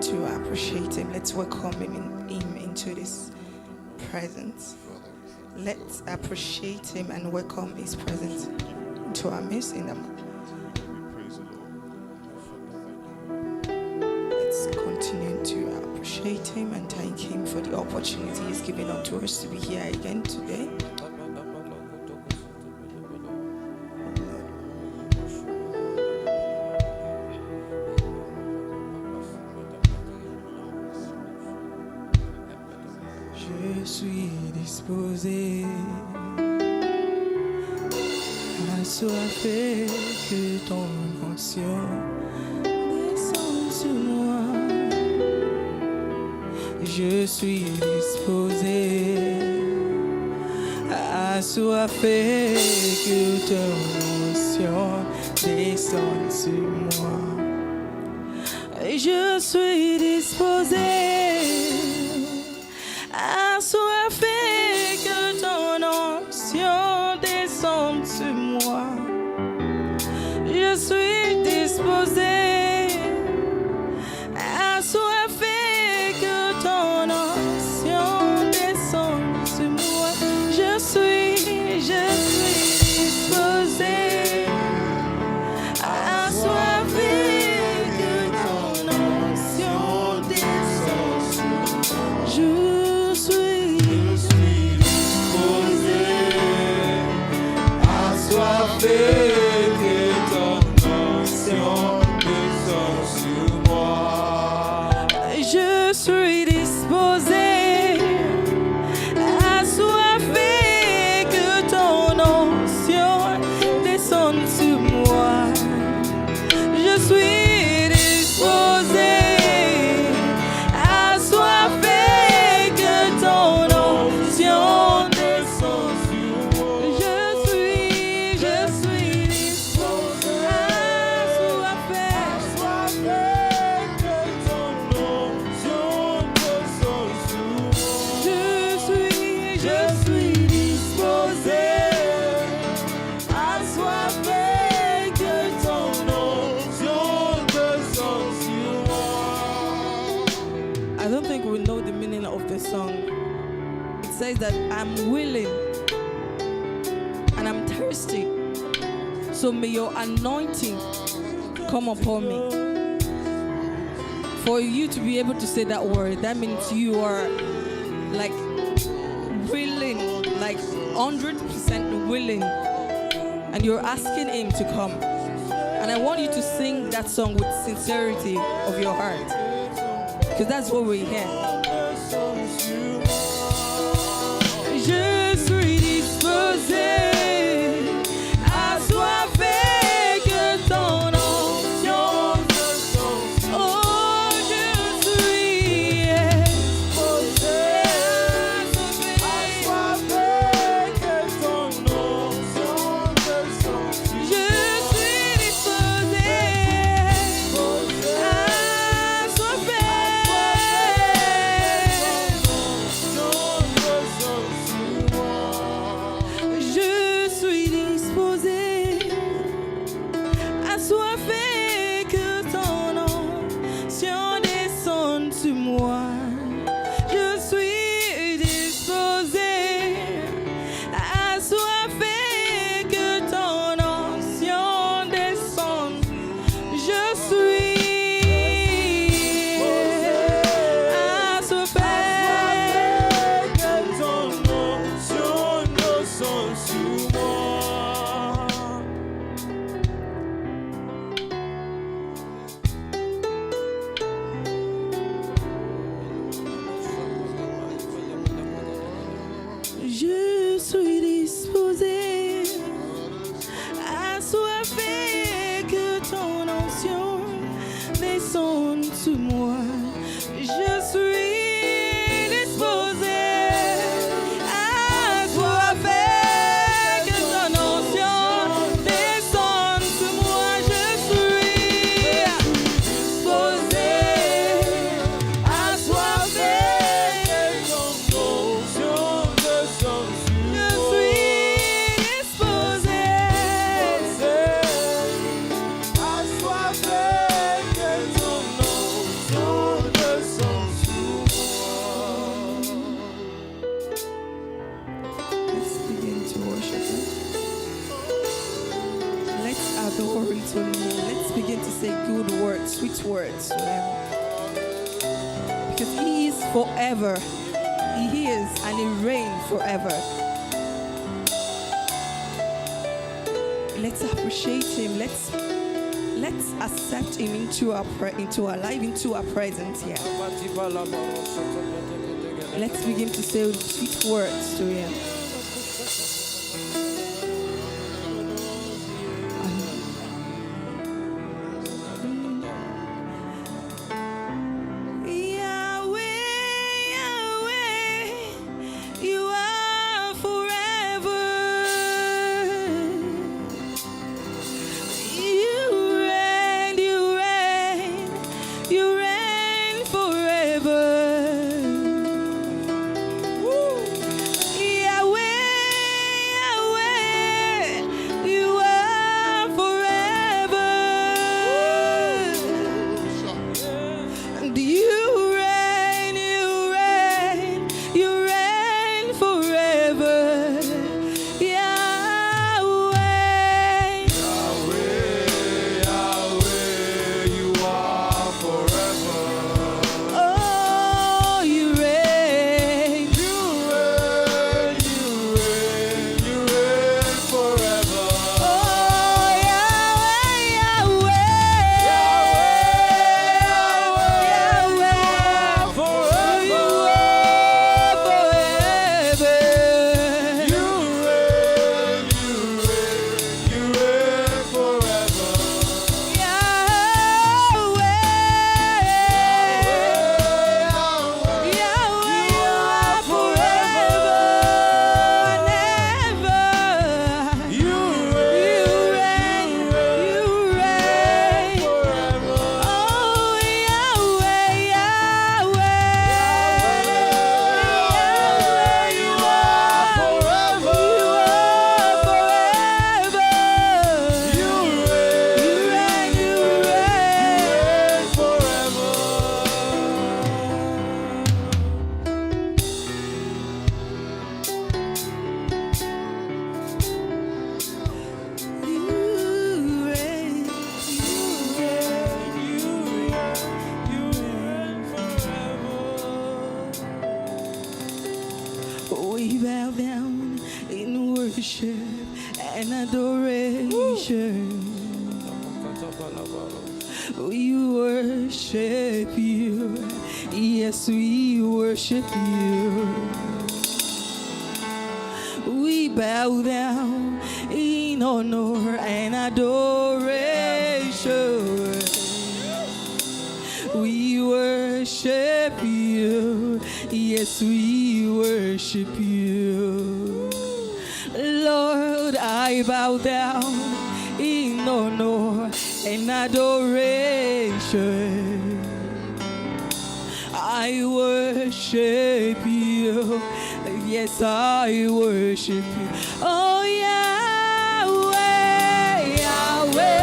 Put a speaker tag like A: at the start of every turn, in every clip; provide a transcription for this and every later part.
A: to appreciate him. Let's welcome him into this presence. Let's appreciate him and welcome his presence into our midst. Let's continue to appreciate him and thank him for the opportunity he's given unto us to be here again today. Je suis disposé, assoiffé que ton onction descende sur moi. Je suis disposé, assoiffé que ton onction descende sur moi. Je suis disposé, assoiffé que ton onction descende sur moi. Je suis disposé, assoiffé que ton onction descende sur moi. Je suis disposé, assoiffé que ton onction descende sur moi. Je suis disposé, assoiffé que ton onction descende sur moi. Je suis disposé, assoiffé que ton onction descende sur moi. Je suis disposé, assoiffé que ton onction descende sur moi. Je suis disposé, assoiffé que ton onction descende sur moi. Je suis disposé, assoiffé que ton onction descende sur moi. I don't think we know the meaning of the song. It says that I'm willing and I'm thirsty. So may your anointing come upon me. For you to be able to say that word, that means you are like willing, like 100% willing, and you're asking him to come. And I want you to sing that song with sincerity of your heart, because that's what we're here. Je suis disposé, assoiffé que ton onction descende sur moi. Oh, je suis disposé, assoiffé que ton onction descende sur moi. Je suis disposé, assoiffé. Je suis disposé, assoiffé que ton onction descende sur moi. Je suis disposé, assoiffé que ton onction descende. Je suis assoiffé que ton onction descende sur moi. Because He is forever. He is, and He reigns forever. Let's appreciate Him. Let's accept Him into our life, into our presence here. Let's begin to say sweet words to Him. We bow down in worship and adoration. We worship you. Yes, we worship you. We bow down in honor and adoration. We worship you. Yes, we worship you. Lord, I bow down in honor and adoration. I worship you. Yes, I worship you. Oh, Yahweh, Yahweh.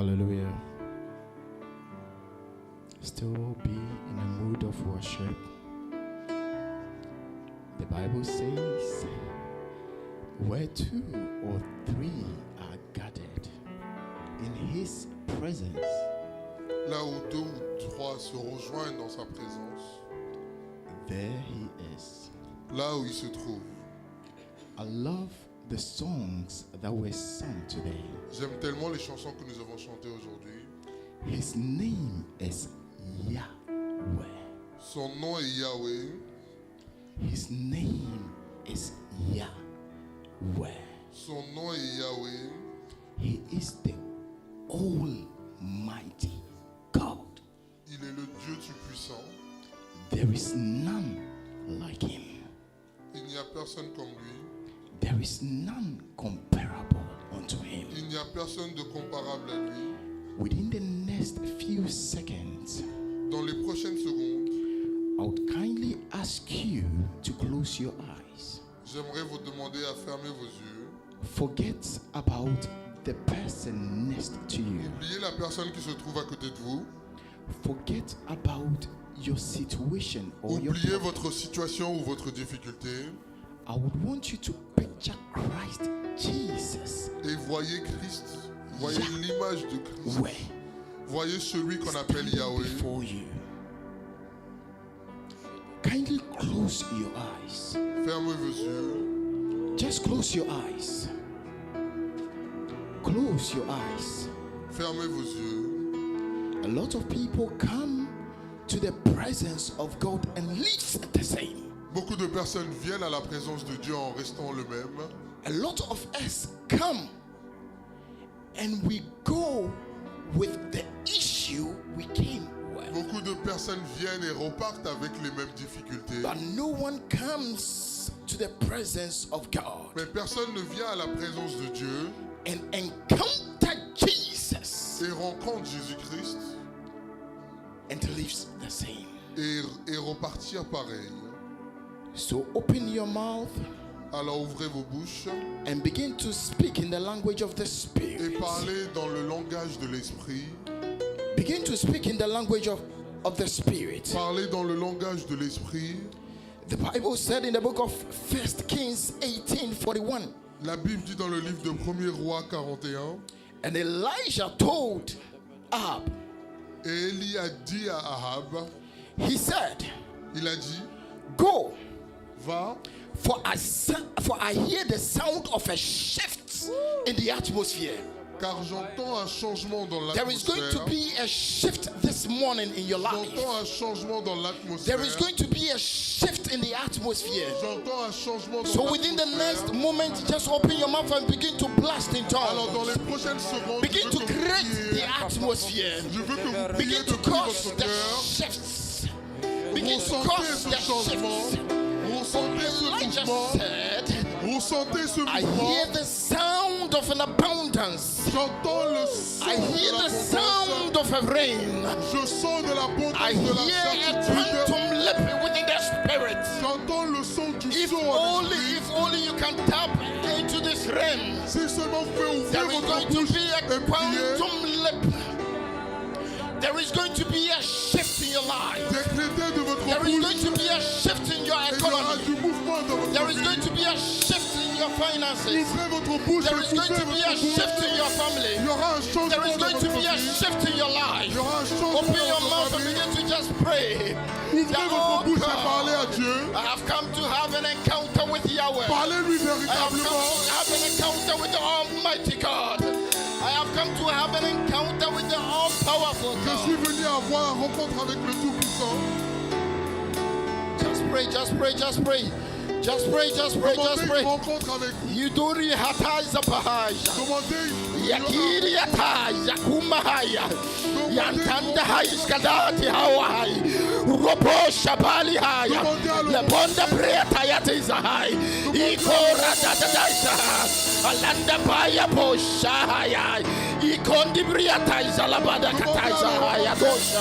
B: Hallelujah. Still be in a mood of worship. The Bible says, where 2 or 3 are gathered in his presence,
C: Là où 2 ou 3 se rejoignent dans sa présence,
B: there he is.
C: là où il se trouve.
B: I love the songs that were sung today.
C: J'aime tellement les chansons que nous avons chantées aujourd'hui.
B: His name is Yahweh.
C: Son nom est Yahweh.
B: His name is Yahweh.
C: Son nom est Yahweh.
B: He is the Almighty God.
C: Il est le Dieu Tout-Puissant.
B: There is none like him.
C: Il n'y a personne comme lui.
B: There is none comparable unto him.
C: Il n'y a personne de comparable à lui.
B: Within the next few seconds,
C: Dans les prochaines secondes,
B: I would kindly ask you to close your eyes.
C: j'aimerais vous demander à fermer vos yeux.
B: Forget about the person next to you.
C: Oubliez la personne qui se trouve à côté de vous.
B: Forget about your situation or your
C: Oubliez
B: problem.
C: votre situation ou votre difficulté.
B: I would want you to picture Christ Jesus.
C: Et voyez Christ. Voyez l'image de Christ.
B: Where?
C: Voyez celui qu'on appelle
B: Standing
C: Yahweh.
B: before you. Kindly close your eyes.
C: Fermez vos yeux.
B: Just close your eyes. Close your eyes.
C: Fermez vos yeux.
B: A lot of people come to the presence of God and leave the same.
C: Beaucoup de personnes viennent à la présence de Dieu en restant le même.
B: A lot of us come and we go with the issue we came with.
C: Beaucoup de personnes viennent et repartent avec les mêmes difficultés.
B: But no one comes to the presence of God
C: Mais personne ne vient à la présence de Dieu
B: and encounter Jesus
C: et rencontre Jésus-Christ
B: and leaves the same.
C: et repartir pareil.
B: So open your mouth
C: Alors ouvrez vos bouches
B: and begin to speak in the language of the
C: et
B: Spirit.
C: parlez dans le langage de l'Esprit.
B: Begin to speak in the language of the Spirit.
C: Parlez dans le langage de l'Esprit.
B: The Bible said in the book of 1 Kings 18:41,
C: La Bible dit dans le livre de 1er Roi 41,
B: and Elijah told Ahab,
C: et Élie a dit à Ahab,
B: he said,
C: il a dit,
B: go,
C: va,
B: for I hear the sound of a shift in the atmosphere.
C: car j'entends un changement dans
B: There is going to
C: l'atmosphère.
B: be a shift this morning in your life.
C: J'entends un changement dans l'atmosphère.
B: There is going to be a shift in the atmosphere.
C: J'entends un changement dans
B: So within the next
C: l'atmosphère.
B: moment, just open your mouth and begin to blast in
C: Alors dans
B: tongues.
C: les prochaines secondes,
B: Begin
C: je veux
B: to
C: que vous
B: create
C: priez.
B: the atmosphere.
C: Je veux que vous priez
B: Begin to
C: depuis
B: cause
C: votre
B: the
C: cœur.
B: shifts. Begin
C: Vous
B: to
C: sentez
B: cause
C: ce
B: the
C: changement.
B: shifts.
C: Vous sentez ce
B: Elijah
C: mouvement.
B: said,
C: Vous sentez ce
B: I
C: mouvement.
B: hear the sound of an abundance.
C: J'entends le son
B: I
C: de
B: hear the
C: l'abondance.
B: sound of a rain.
C: Je sens de l'abondance,
B: I
C: de la
B: hear a
C: certitude.
B: quantum leap within the spirit.
C: J'entends le son du
B: If
C: son en esprit.
B: only you can tap into this realm.
C: Si seulement vous pouvez ouvrir
B: There is
C: votre
B: going to
C: bouche
B: be a
C: et prier,
B: quantum leap. There is going to be a shift in your life.
C: décrétez de votre
B: There is
C: bouche
B: going to be a shift in your
C: et il y aura
B: economy.
C: du mouvement dans votre
B: There is
C: vie.
B: going to be a shift in your finances.
C: Ouvrez votre bouche
B: There
C: et
B: is going
C: ouvrez
B: to be
C: votre
B: a
C: bouche.
B: shift in your family.
C: Il y aura un changement
B: There is
C: dans
B: going to
C: votre
B: be a
C: vie.
B: shift in your
C: Il
B: life.
C: y aura un changement
B: Open
C: dans
B: your
C: votre
B: mouth and
C: famille.
B: begin to just pray.
C: Ouvrez
B: That,
C: votre
B: oh
C: bouche et
B: God,
C: parlez à Dieu.
B: I have come to have an encounter with Yahweh.
C: Parlez-lui
B: I have come
C: véritablement.
B: to have an encounter with the Almighty God. I have come to have an encounter with the all-powerful
C: Je suis
B: God.
C: venu avoir une rencontre avec le Tout-Puissant.
B: Just pray, just pray, just pray. Just pray, just pray, just
C: Demandez
B: pray.
C: une rencontre avec vous.
B: Yuduri hataiza pahaja.
C: Demandez
B: Yakiri hataiza kumahaya. Yantanda haiskadati hawai. Robo shabali haya. Lebonda preta yatiza hai. Ikora tatadaisa. Alanda baya posha haya. Ikondi briataiza labada kataiza haya dosha.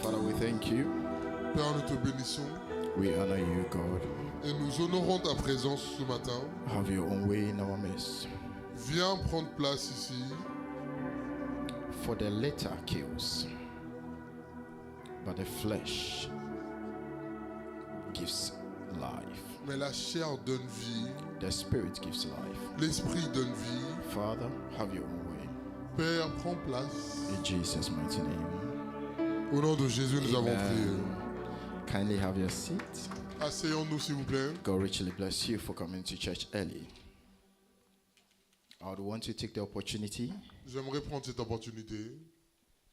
D: Father, we thank you.
C: Père, nous te bénissons
D: We honor you, God.
C: et nous honorons ta présence ce matin.
D: Have your own way in our midst.
C: Viens prendre place ici.
D: For the letter kills, but the flesh gives life.
C: Mais la chair donne vie,
D: The spirit gives life.
C: l'esprit donne vie.
D: Father, have your own way.
C: Père, prends place.
D: In Jesus' mighty name.
C: Au nom de Jésus, nous avons prié.
D: Amen. Kindly have your seat.
C: Asseyons-nous, s'il vous plaît.
D: God richly bless you for coming to church early. I would want to take the opportunity
C: J'aimerais prendre cette opportunité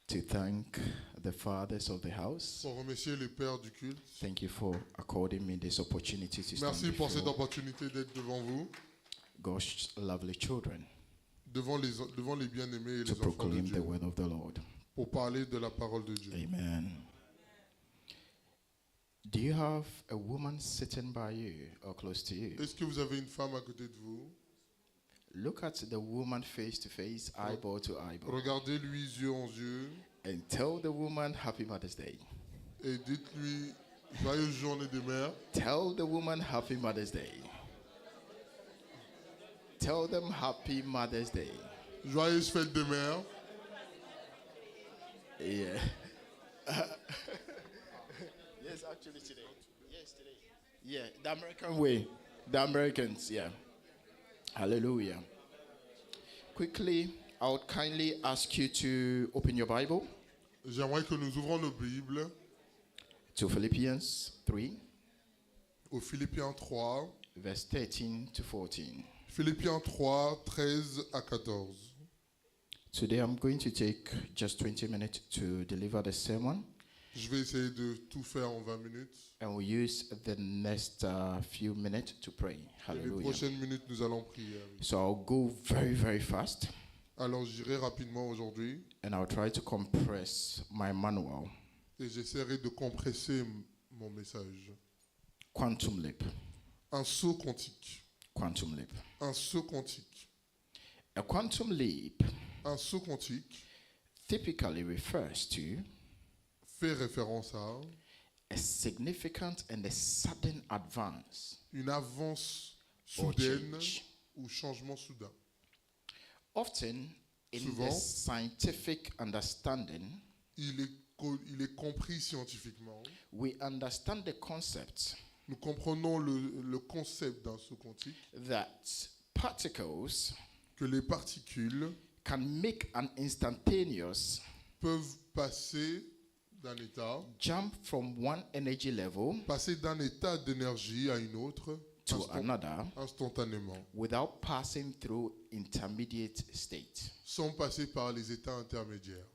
D: to thank the fathers of the house.
C: pour remercier les pères du culte.
D: Thank you for according me this opportunity to stand
C: Merci pour cette
D: before
C: opportunité d'être devant vous,
D: God's lovely children
C: devant les bien-aimés et les
D: to
C: enfants de
D: proclaim the
C: Dieu,
D: word of the Lord.
C: pour parler de la parole de Dieu.
D: Amen. Do you have a woman sitting by you or close to you?
C: Est-ce que vous avez une femme à côté de vous?
D: Look at the woman face to face, eyeball to eyeball,
C: Regardez-lui yeux en yeux
D: and tell the woman Happy Mother's Day.
C: et dites-lui joyeuse journée des mères.
D: Tell the woman Happy Mother's Day. Tell them Happy Mother's Day.
C: Joyeuse fête des mères.
D: Yeah. Yes, actually today. Yes, today. Yeah, the American way. The Americans, yeah. Hallelujah. Quickly, I would kindly ask you to open your Bible
C: J'aimerais que nous ouvrons nos Bibles
D: to Philippians 3,
C: au Philippiens 3,
D: verse 13 to 14.
C: Philippiens 3, 13 à 14.
D: Today I'm going to take just 20 minutes to deliver the sermon,
C: Je vais essayer de tout faire en 20 minutes.
D: and we'll use the next few minutes to pray.
C: Et les
D: Hallelujah.
C: prochaines minutes, nous allons prier.
D: So I'll go very, very fast,
C: Alors j'irai rapidement aujourd'hui
D: and I'll try to compress my manual.
C: et j'essaierai de compresser mon message.
D: Quantum leap.
C: Un saut quantique.
D: Quantum leap.
C: Un saut quantique.
D: A quantum leap
C: Un saut quantique
D: typically refers to
C: fait référence à
D: a significant and a sudden advance
C: une avance
D: or
C: soudaine
D: change.
C: ou changement soudain.
D: Often, in the
C: Souvent.
D: scientific understanding,
C: Il est compris scientifiquement.
D: we understand the concept
C: Nous comprenons le concept d'un saut quantique,
D: that particles
C: que les particules
D: can make an instantaneous
C: peuvent passer d'un état
D: passer
C: d'un état d'énergie à une autre
D: to another
C: instantanément,
D: without passing through intermediate state.
C: sans passer par les états intermédiaires.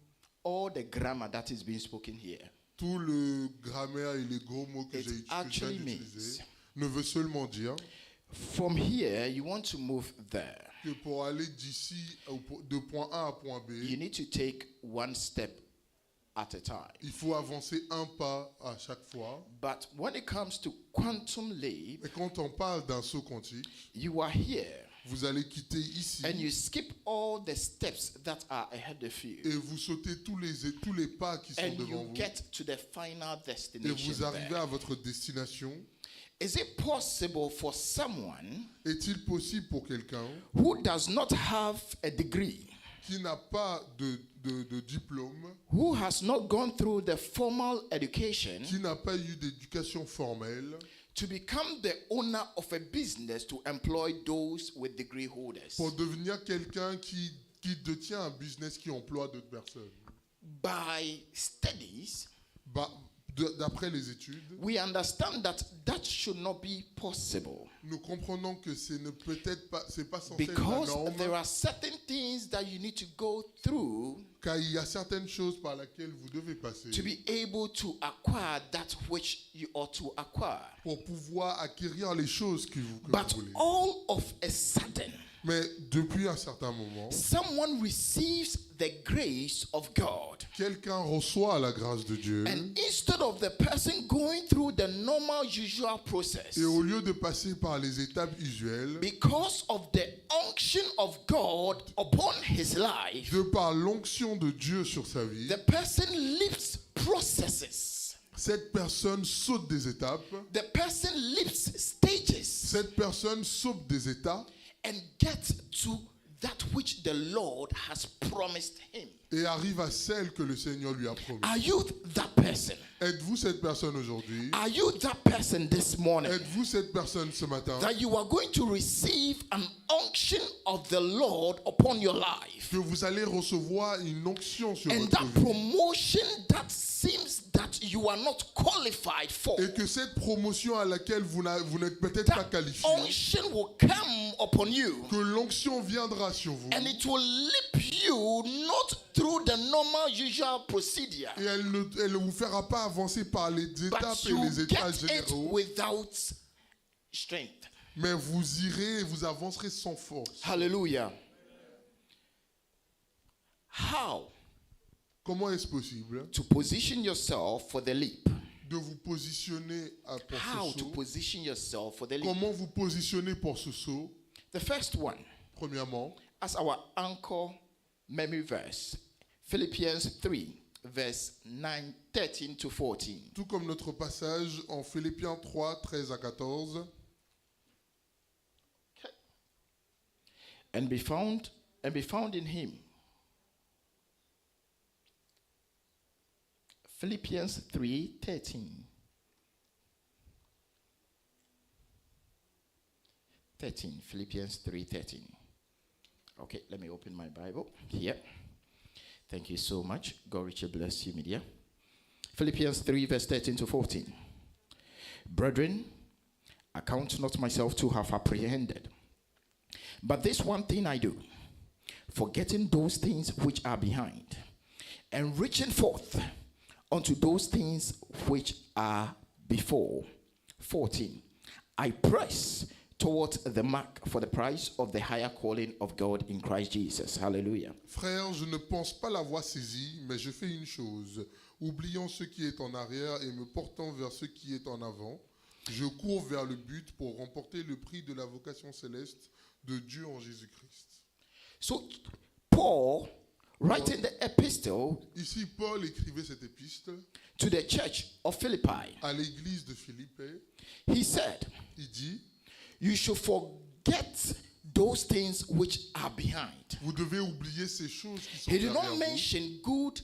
D: All the grammar that is being spoken here
C: Tout le grammaire et les gros mots que
D: It
C: je viens
D: actually
C: d'utiliser
D: means
C: ne veut seulement dire
D: from here you want to move there.
C: que pour aller d'ici de point A à point
D: You
C: B,
D: need to take one step at a time.
C: il faut avancer un pas à chaque fois.
D: But when it comes to quantum leap,
C: Et quand on parle d'un saut quantique,
D: you are here
C: vous allez quitter ici
D: and you skip all the steps that are ahead of you
C: et vous sautez tous les pas qui sont
D: and
C: devant
D: you
C: vous
D: get to the final
C: et
D: destination
C: vous arrivez
D: there.
C: à votre destination.
D: Is it possible for someone
C: Est-il possible pour quelqu'un
D: who does not have a degree,
C: qui n'a pas de diplôme,
D: who has not gone through the formal education,
C: qui n'a pas eu d'éducation formelle,
D: to become the owner of a business to employ those with degree holders?
C: pour devenir quelqu'un qui détient un business qui emploie d'autres personnes?
D: By studies,
C: D'après les études,
D: we understand that that should not be possible
C: nous comprenons que c'est pas censé être la
D: because
C: norme,
D: there are certain things that you need to go through
C: car il y a certaines choses par lesquelles vous devez passer
D: to be able to acquire that which you ought to acquire.
C: pour pouvoir acquérir les choses que vous
D: But
C: voulez.
D: all of a sudden,
C: Mais depuis un certain moment,
D: someone receives the grace of God.
C: quelqu'un reçoit la grâce de Dieu
D: And instead of the person going through the normal, usual process,
C: et au lieu de passer par les étapes usuelles,
D: because of the unction of God upon his life,
C: de par l'onction de Dieu sur sa vie,
D: the person leaps processes
C: Cette personne saute des étapes.
D: The person leaps stages
C: Cette personne saute des états
D: and gets to that which the Lord has promised him.
C: et arrive à celle que le Seigneur lui a promis.
D: Are you that person?
C: Êtes-vous cette personne aujourd'hui?
D: Are you that person this morning?
C: Êtes-vous cette personne ce matin?
D: That you are going to receive an unction of the Lord upon your life.
C: Que vous allez recevoir une onction sur
D: And
C: votre
D: that
C: vie.
D: promotion that seems that you are not qualified for.
C: Et que cette promotion à laquelle vous n'êtes peut-être pas
D: That
C: qualifié,
D: unction will come upon you.
C: que l'onction viendra sur vous.
D: And it will leap you not through the normal usual procedure.
C: Et elle ne vous fera pas avancer par les étapes
D: But
C: et
D: you
C: les états
D: get it
C: généraux,
D: without strength.
C: mais vous irez et vous avancerez sans force.
D: Hallelujah. How
C: Comment est-ce possible
D: to position yourself for the leap?
C: de vous positionner pour
D: How
C: ce
D: to
C: saut?
D: position yourself for the leap?
C: Comment vous positionner pour ce saut?
D: The first one,
C: Premièrement,
D: as our anchor memory verse, Philippians 3, verse 9, 13 to 14.
C: tout comme notre passage en Philippiens 3, 13 à 14,
D: And be found in him. Philippians 3:13. 13. Philippians 3:13. Okay, let me open my Bible here. Thank you so much. God richly bless you, media. Philippians 3, verse 13 to 14. Brethren, I count not myself to have apprehended. But this one thing I do, forgetting those things which are behind, and reaching forth unto those things which are before. 14. I press towards the mark for the prize of the higher calling of God in Christ Jesus. Hallelujah.
C: frères, je ne pense pas l'avoir saisi, mais je fais une chose, oubliant ce qui est en arrière et me portant vers ce qui est en avant, je cours vers le but pour remporter le prix de la vocation céleste de Dieu en Jésus-Christ.
D: So, Paul, writing the epistle
C: Ici, Paul écrivait cette épître
D: to the church of Philippi,
C: à l'église de Philippe.
D: he said,
C: Il dit,
D: you should forget those things which are behind.
C: vous devez oublier ces choses qui sont
D: He did
C: derrière
D: not
C: vous.
D: mention good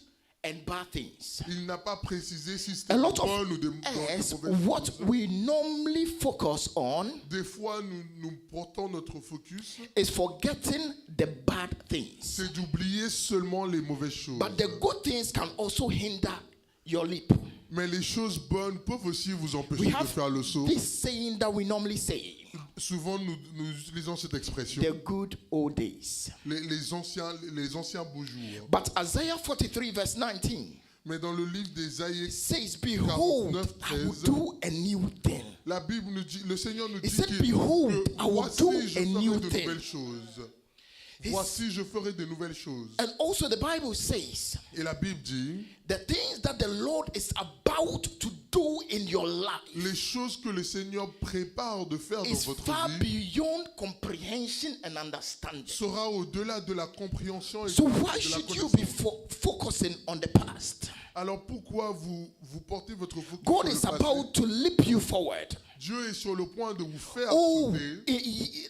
D: and bad things.
C: Il n'a pas précisé si c'était
D: A
C: de
D: lot of
C: bonnes ou de
D: us,
C: mauvaises
D: what
C: choses.
D: we normally focus on
C: Des fois, nous portons notre focus,
D: is forgetting the bad things.
C: c'est d'oublier seulement les mauvaises choses.
D: But the good things can also hinder your leap.
C: Mais les choses bonnes peuvent aussi vous empêcher
D: We
C: de
D: have
C: faire le saut.
D: this saying that we normally say,
C: Souvent, nous utilisons cette expression,
D: the good old days.
C: les anciens beaux jours.
D: But Isaiah 43 verse 19
C: Mais dans le livre d'Ésaïe,
D: says, behold, I will do a new thing.
C: la Bible nous dit, le Seigneur nous
D: He
C: dit
D: said,
C: que
D: behold, I will
C: voici,
D: do
C: je
D: a
C: ferai
D: new
C: de
D: thing.
C: nouvelles choses. Voici, je ferai de nouvelles choses.
D: And also the Bible says,
C: Et la Bible dit,
D: the things that the Lord is about to do in your life
C: les choses que le Seigneur prépare de faire dans
D: is
C: votre
D: far
C: vie
D: beyond comprehension and understanding.
C: sera au-delà de la compréhension et
D: So
C: de
D: why
C: la
D: should you
C: connaissance.
D: be focusing on the past?
C: Alors pourquoi vous portez votre focus
D: God
C: sur
D: is
C: le passé?
D: about to leap you forward.
C: Dieu est sur le point de vous faire
D: Oh,
C: sauter.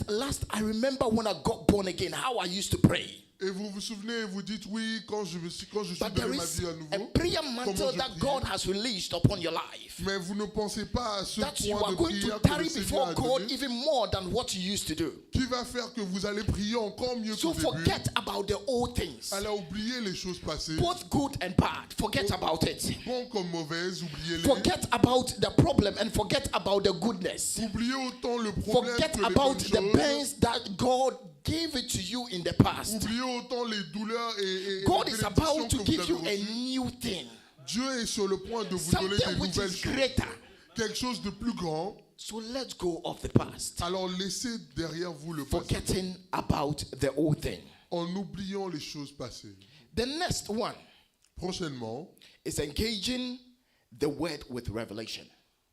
D: last I remember when I got born again, how I used to pray.
C: Et vous vous souvenez et vous dites oui, quand je suis
D: But there
C: donné ma
D: is
C: vie à
D: a
C: nouveau,
D: prayer
C: comment
D: mantle
C: je
D: that
C: prie.
D: God has released upon your life.
C: Mais vous ne pensez pas à ce
D: That you
C: point
D: are
C: de
D: going
C: prière
D: to
C: que le
D: tarry
C: Seigneur
D: before
C: a
D: God
C: donné,
D: even more than what you used to do.
C: qui va faire que vous allez prier encore mieux
D: So
C: qu'au début.
D: forget about the old things,
C: Alors oubliez les choses passées,
D: both good and bad. Forget about it.
C: bon comme mauvaises, oubliez-les.
D: Forget about the problem and forget about the goodness.
C: Oubliez autant le problème
D: Forget
C: que les
D: about
C: bonnes
D: the
C: choses.
D: pains that God gave it to you in the past.
C: Oubliez autant les douleurs et
D: God
C: les
D: is
C: bénédictions
D: about to
C: que vous
D: give
C: avez
D: you a
C: reçues.
D: new thing,
C: Dieu est sur le point de vous donner des
D: something which
C: nouvelles
D: is
C: choses.
D: greater.
C: Quelque chose de plus grand.
D: So let go of the past,
C: Alors laissez derrière vous le passé
D: forgetting about the old thing.
C: en oubliant les choses passées.
D: The next one
C: Prochainement,
D: is engaging the word with revelation.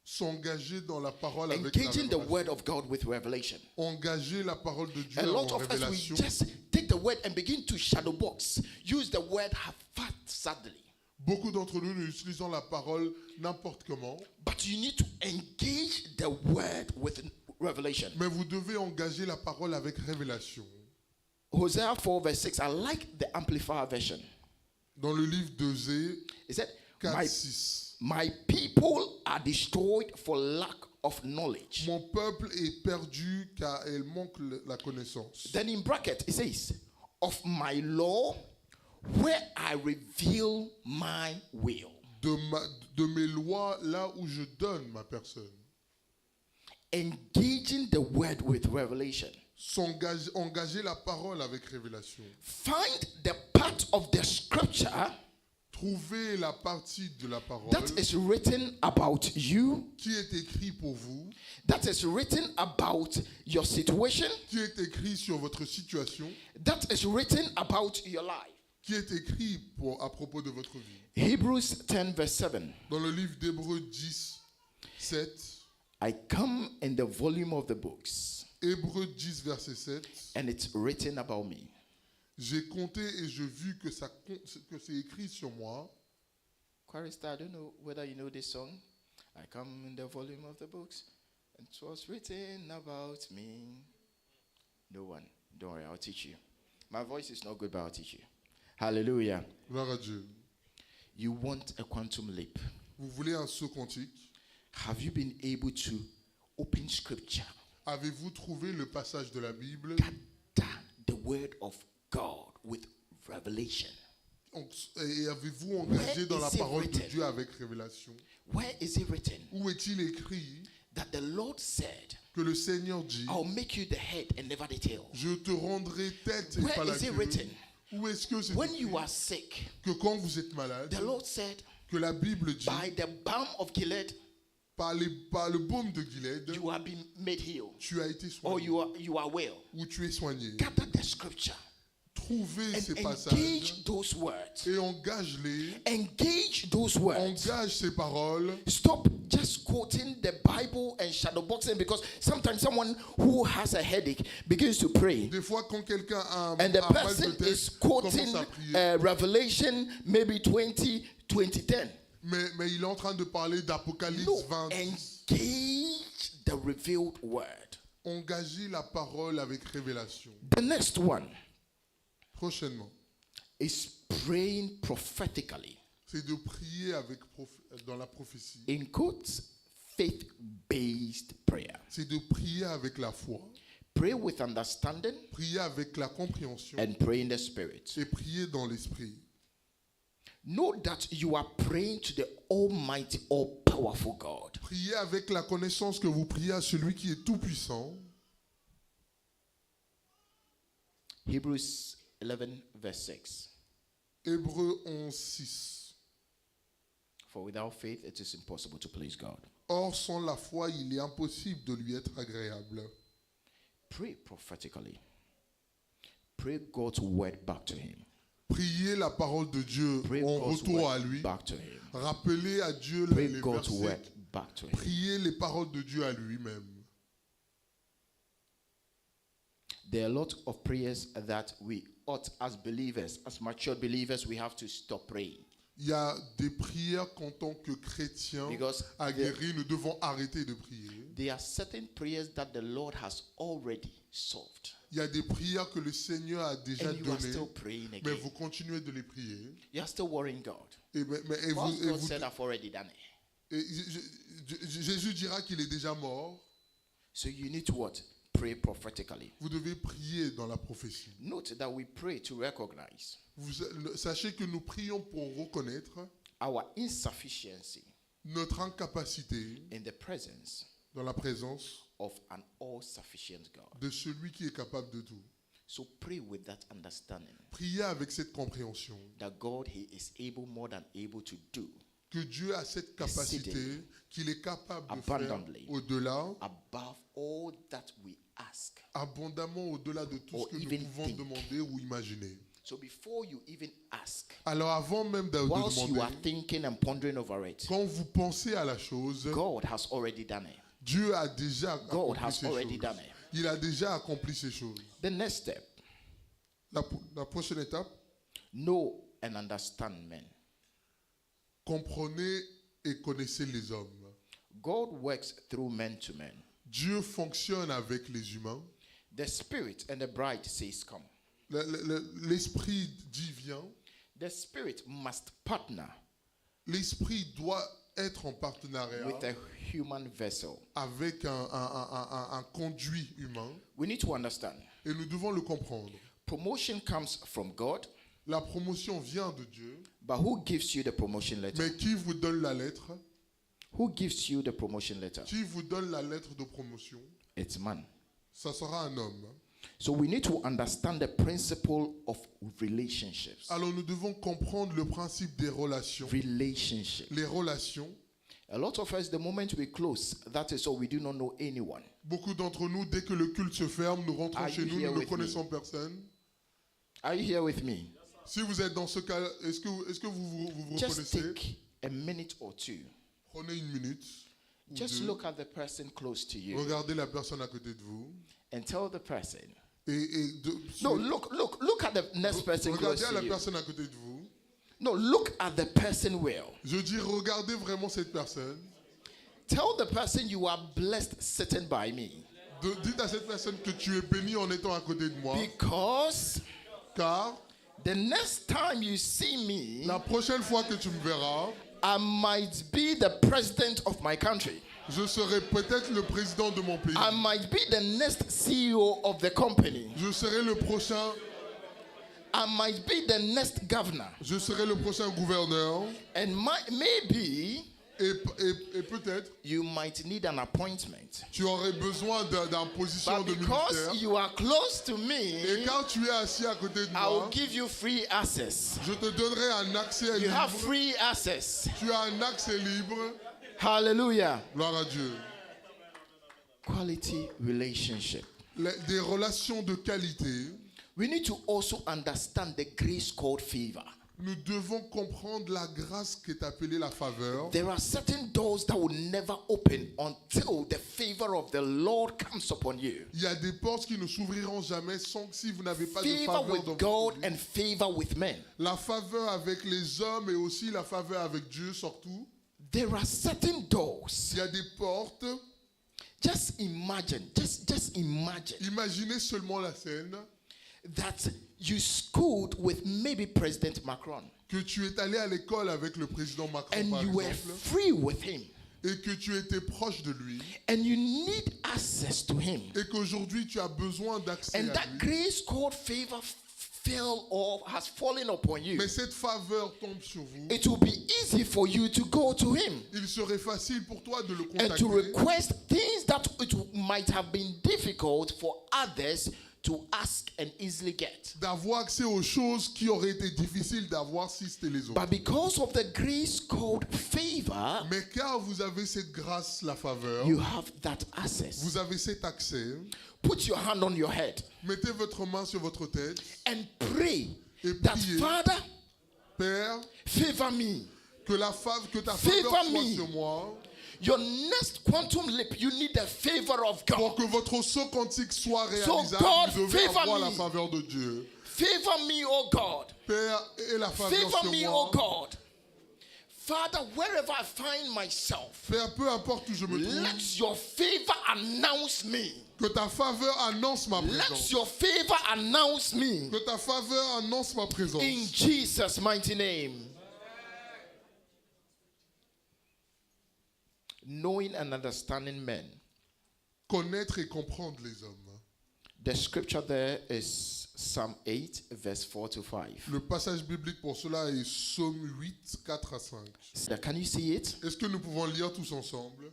C: s'engager dans la parole avec la
D: Engaging the
C: révélation.
D: word of God with revelation.
C: Engager la parole de Dieu
D: A lot
C: en
D: of us, we
C: révélation.
D: just take the word and begin to shadow box. Use the word haphazardly.
C: Beaucoup d'entre nous utilisons la parole n'importe comment,
D: but you need to engage the word with revelation.
C: mais vous devez engager la parole avec révélation.
D: Hosea 4 verse 6, I like the Amplified version.
C: Dans le livre d'Osée
D: It said,
C: 4, 6,
D: my people are destroyed for lack of knowledge.
C: mon peuple est perdu car il manque la connaissance.
D: Then in bracket, it says, of my law, where I reveal my will.
C: De mes lois, là où je donne ma personne.
D: Engaging the word with revelation.
C: Engager la parole avec révélation.
D: Find the part of the scripture
C: Trouvez la partie de la parole
D: that is written about you,
C: qui est écrit pour vous,
D: that is written about your situation,
C: qui est écrit sur votre situation,
D: that is written about your life.
C: qui est écrit à propos de votre vie.
D: Hebrews 10 verse 7.
C: Dans le livre d'Hébreux 10, 7,
D: I come in the volume of the books,
C: Hébreux 10, verset 7,
D: and it's written about me.
C: j'ai compté et j'ai vu que c'est écrit sur moi.
D: Quarista, I don't know whether you know this song. I come in the volume of the books, and it was written about me. No one. Don't worry, I'll teach you. My voice is not good, but I'll teach you. Hallelujah.
C: Gloire à Dieu.
D: You want a quantum leap.
C: Vous voulez un saut quantique?
D: Have you been able to open scripture?
C: Avez-vous trouvé le passage de la Bible
D: Gather the word of God with revelation.
C: et avez-vous engagé dans la
D: is it
C: parole de
D: written?
C: Dieu avec révélation?
D: Where is it written?
C: Où est-il écrit
D: That the Lord said,
C: que le Seigneur dit
D: I'll make you the head and never the tail.
C: je te rendrai tête et
D: Where
C: pas la
D: is it
C: queue?
D: written?
C: Où est-ce que c'est
D: When
C: écrit
D: you are sick,
C: que quand vous êtes malade,
D: the Lord said,
C: que la Bible dit
D: by the balm of Gilead,
C: par le baume de Gilead,
D: you have been made healed,
C: tu as été
D: or
C: soigné
D: you are well.
C: ou tu es soigné.
D: Gather the scripture
C: Trouvez
D: and
C: ces
D: engage
C: passages
D: those words.
C: et engage-les.
D: Engage those words.
C: Engage ces paroles.
D: Stop just quoting the Bible and shadowboxing, because sometimes someone who has a headache begins to pray.
C: Des fois, quand quelqu'un a
D: And the
C: un mal de
D: person
C: tête,
D: is quoting
C: commence à prier.
D: Revelation maybe 20:10.
C: Mais il est en train de parler d'Apocalypse
D: No,
C: 20.
D: engage the revealed word.
C: Engagez la parole avec révélation.
D: The next one
C: Prochainement,
D: is praying prophetically.
C: c'est de prier dans la prophétie.
D: In quotes, faith-based prayer.
C: C'est de prier avec la foi,
D: Pray with understanding
C: prier avec la compréhension
D: and pray in the spirit.
C: et prier dans l'esprit.
D: Know that you are praying to the almighty, all-powerful God.
C: Priez avec la connaissance que vous priez à celui qui est tout-puissant.
D: Hebrews 11 verse 6.
C: Hébreux 11, 6.
D: For without faith it is impossible to please God.
C: Or, sans la foi, il est impossible de lui être agréable.
D: Pray prophetically. Pray God's word back to him.
C: Priez la parole de Dieu
D: Pray
C: en
D: God's
C: retour à
D: word
C: lui.
D: back to him.
C: Rappelez à Dieu
D: Pray
C: les
D: God's
C: versets.
D: word back to him.
C: Priez les paroles de Dieu à lui-même.
D: There are a lot of prayers that we ought, as believers, as mature believers, we have to stop praying.
C: Il y a des prières qu'en tant que chrétiens
D: Because
C: aguerris, nous devons arrêter de prier.
D: there are certain prayers that the Lord has already solved.
C: Il y a des prières que le Seigneur a déjà
D: And you are
C: données,
D: still praying
C: mais
D: again.
C: vous continuez de les prier.
D: You are still worrying God.
C: Et
D: Once God said, I've already done it.
C: Jésus dira qu'il est déjà mort.
D: So you need to what? Pray prophetically.
C: Vous devez prier dans la prophétie.
D: Note that we pray to recognize
C: Sachez que nous prions pour reconnaître
D: our insufficiency
C: notre incapacité
D: in the presence
C: dans la présence
D: of an all-sufficient God.
C: de celui qui est capable de tout.
D: So pray with that understanding
C: Priez avec cette compréhension
D: that God, He is able, more than able to do
C: que Dieu a cette capacité qu'il est capable de faire
D: abundantly
C: au-delà,
D: above all that we ask.
C: abondamment au-delà de tout
D: Or
C: ce que nous
D: even
C: pouvons
D: think.
C: demander ou imaginer.
D: So before you even ask,
C: Alors avant même de
D: whilst you are
C: demander,
D: thinking and pondering over it,
C: quand vous pensez à la chose,
D: God has already done it.
C: Dieu a déjà
D: God
C: accompli
D: has
C: ces
D: already
C: choses.
D: done it.
C: Il a déjà accompli ces choses.
D: The next step,
C: La prochaine étape,
D: know and understand men.
C: comprenez et connaissez les hommes.
D: God works through men to men.
C: Dieu fonctionne avec les humains.
D: The Spirit and the bride says, come.
C: L'esprit dit viens.
D: The Spirit must partner
C: L'esprit doit être en partenariat
D: with a human vessel.
C: avec un conduit humain.
D: We need to understand.
C: Et nous devons le comprendre.
D: Promotion comes from God,
C: La promotion vient de Dieu.
D: but who gives you the promotion letter?
C: Mais qui vous donne la lettre?
D: Who gives you the promotion letter?
C: Qui vous donne la lettre de promotion?
D: It's man.
C: Ça sera un homme.
D: So we need to understand the principle of relationships.
C: Alors nous devons comprendre le principe des relations.
D: Relationship.
C: Les relations.
D: A lot of us, the moment we close, that is all, we do not know anyone.
C: Beaucoup d'entre nous, dès que le culte se ferme, nous rentrons
D: Are
C: chez
D: you
C: nous,
D: here
C: nous ne
D: with
C: connaissons
D: me?
C: personne.
D: Are you here with me?
C: Si vous êtes dans ce cas, est-ce que vous
D: Just
C: reconnaissez?
D: take a minute or two.
C: Prenez une minute. Ou
D: Just
C: deux.
D: look at the person close to you
C: Regardez la personne à côté de vous.
D: and tell the person.
C: No,
D: Look at the next person close
C: regardez à la
D: to you.
C: personne à côté de vous.
D: No, look at the person well.
C: Je dis, regardez vraiment cette personne.
D: Tell the person you are blessed sitting by me.
C: Dites à cette personne que tu es béni en étant à côté de moi.
D: Because
C: Car
D: the next time you see me,
C: la prochaine fois que tu me verras,
D: I might be the president of my country.
C: je serai peut-être le président de mon pays.
D: I might be the next CEO of the company.
C: Je serai le prochain.
D: I might be the next governor.
C: Je serai le prochain gouverneur.
D: And maybe
C: Et peut-être
D: you might need an appointment.
C: tu aurais besoin d'une position
D: But
C: de
D: because
C: ministère.
D: you are close to
C: Et
D: me,
C: quand tu es assis à côté de
D: I will
C: moi,
D: give you free access.
C: je te donnerai un accès
D: You have
C: libre.
D: free access.
C: Tu as un accès libre.
D: Hallelujah.
C: Gloire à Dieu.
D: Quality relationship.
C: Des relations de qualité.
D: We need to also understand the grace called favor.
C: Nous devons comprendre la grâce qui est appelée la faveur.
D: There are certain doors that will never open until the favor of the Lord comes upon you.
C: Il y a des portes qui ne s'ouvriront jamais sans que si vous n'avez pas de
D: Favor
C: faveur dans
D: with
C: votre
D: God
C: vie.
D: and favor with men.
C: La faveur avec les hommes et aussi la faveur avec Dieu surtout.
D: There are certain doors.
C: Il y a des portes.
D: Just imagine, just imagine
C: Imaginez seulement la scène
D: that you schooled with maybe President Macron
C: que tu es allé à l'école avec le président Macron
D: and
C: par
D: you were
C: exemple
D: free with him
C: et que tu étais proche de lui
D: and you need access to him.
C: et qu'aujourd'hui tu as besoin d'accès
D: And
C: à
D: that
C: lui.
D: grace called favor fell or has fallen upon you.
C: Mais cette faveur tombe sur vous.
D: It will be easy for you to go to him
C: Il serait facile pour toi de le
D: and to
C: contacter
D: request things that might have been difficult for others to ask and easily get.
C: d'avoir accès aux choses qui auraient été difficiles d'avoir si c'était les autres.
D: But because of the grace called favor,
C: Mais car vous avez cette grâce, la faveur,
D: you have that access.
C: vous avez cet accès,
D: Put your hand on your head
C: mettez votre main sur votre tête
D: and pray
C: et
D: that,
C: priez,
D: Father,
C: Père,
D: favor me.
C: que ta faveur
D: Favor
C: soit
D: me.
C: sur moi,
D: Your next quantum leap, you need the favor of
C: pour
D: God.
C: que votre saut quantique soit réalisable,
D: God,
C: vous devez
D: favor
C: avoir la
D: me.
C: faveur de Dieu.
D: Favor me, oh God.
C: Père, et la faveur
D: Favor
C: sur
D: me,
C: moi.
D: oh God. Father, wherever I find myself,
C: Père, peu importe où je me trouve,
D: let your favor announce me.
C: que ta faveur annonce ma
D: Let
C: présence.
D: your favor announce me.
C: Que ta faveur annonce ma présence.
D: In Jesus' mighty name. Knowing and understanding men.
C: Connaître et comprendre les hommes.
D: The scripture there is Psalm 8, verse 4 to 5.
C: Le passage biblique pour cela est Psaume 8, 4 à 5.
D: Can you see it?
C: Est-ce que nous pouvons lire tous ensemble?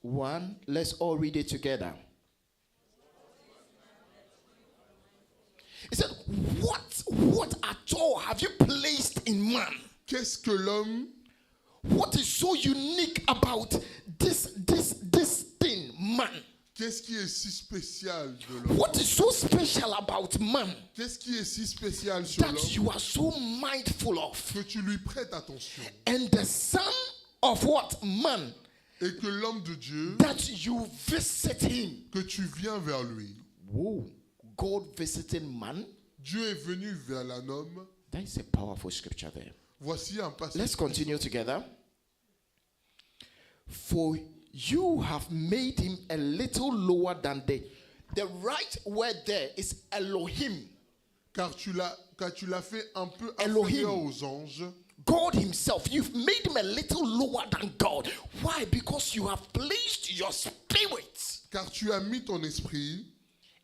D: One, let's all read it together. He said, what at all have you placed in man?
C: Qu'est-ce que l'homme,
D: What is so unique about this thing, man?
C: qu'est-ce qui est si spécial de l'homme?
D: What is so special about man
C: Qu'est-ce qui est si spécial sur
D: that
C: l'homme
D: you are so mindful of?
C: que tu lui prêtes attention?
D: And the son of what man
C: Et que l'homme de Dieu,
D: that you visit him.
C: que tu viens vers lui.
D: Whoa, God visiting man?
C: Dieu est venu vers un homme.
D: That is a powerful scripture there.
C: Voici un passage.
D: Let's continue together. For you have made him a little lower than the right word there is Elohim.
C: Car tu l'as fait un peu
D: Elohim.
C: inférieur aux anges.
D: God himself, you've made him a little lower than God. Why? Because you have placed your spirit
C: Car tu as mis ton esprit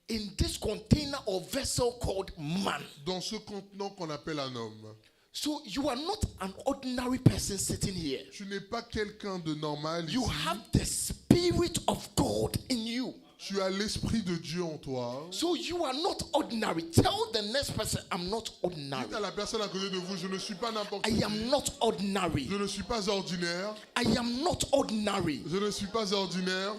D: in this container or vessel called man.
C: dans ce contenant qu'on appelle un homme.
D: So you are not an ordinary person sitting here.
C: Tu n'es pas quelqu'un de normal
D: You
C: ici.
D: have the spirit of God in you.
C: Tu as l'esprit de Dieu en toi.
D: So you are not ordinary. Tell the next person, I'm not ordinary.
C: Dites à la personne à côté de vous, je ne suis pas n'importe
D: I
C: qui.
D: am not ordinary.
C: Je ne suis pas ordinaire.
D: I am not ordinary.
C: Je ne suis pas ordinaire.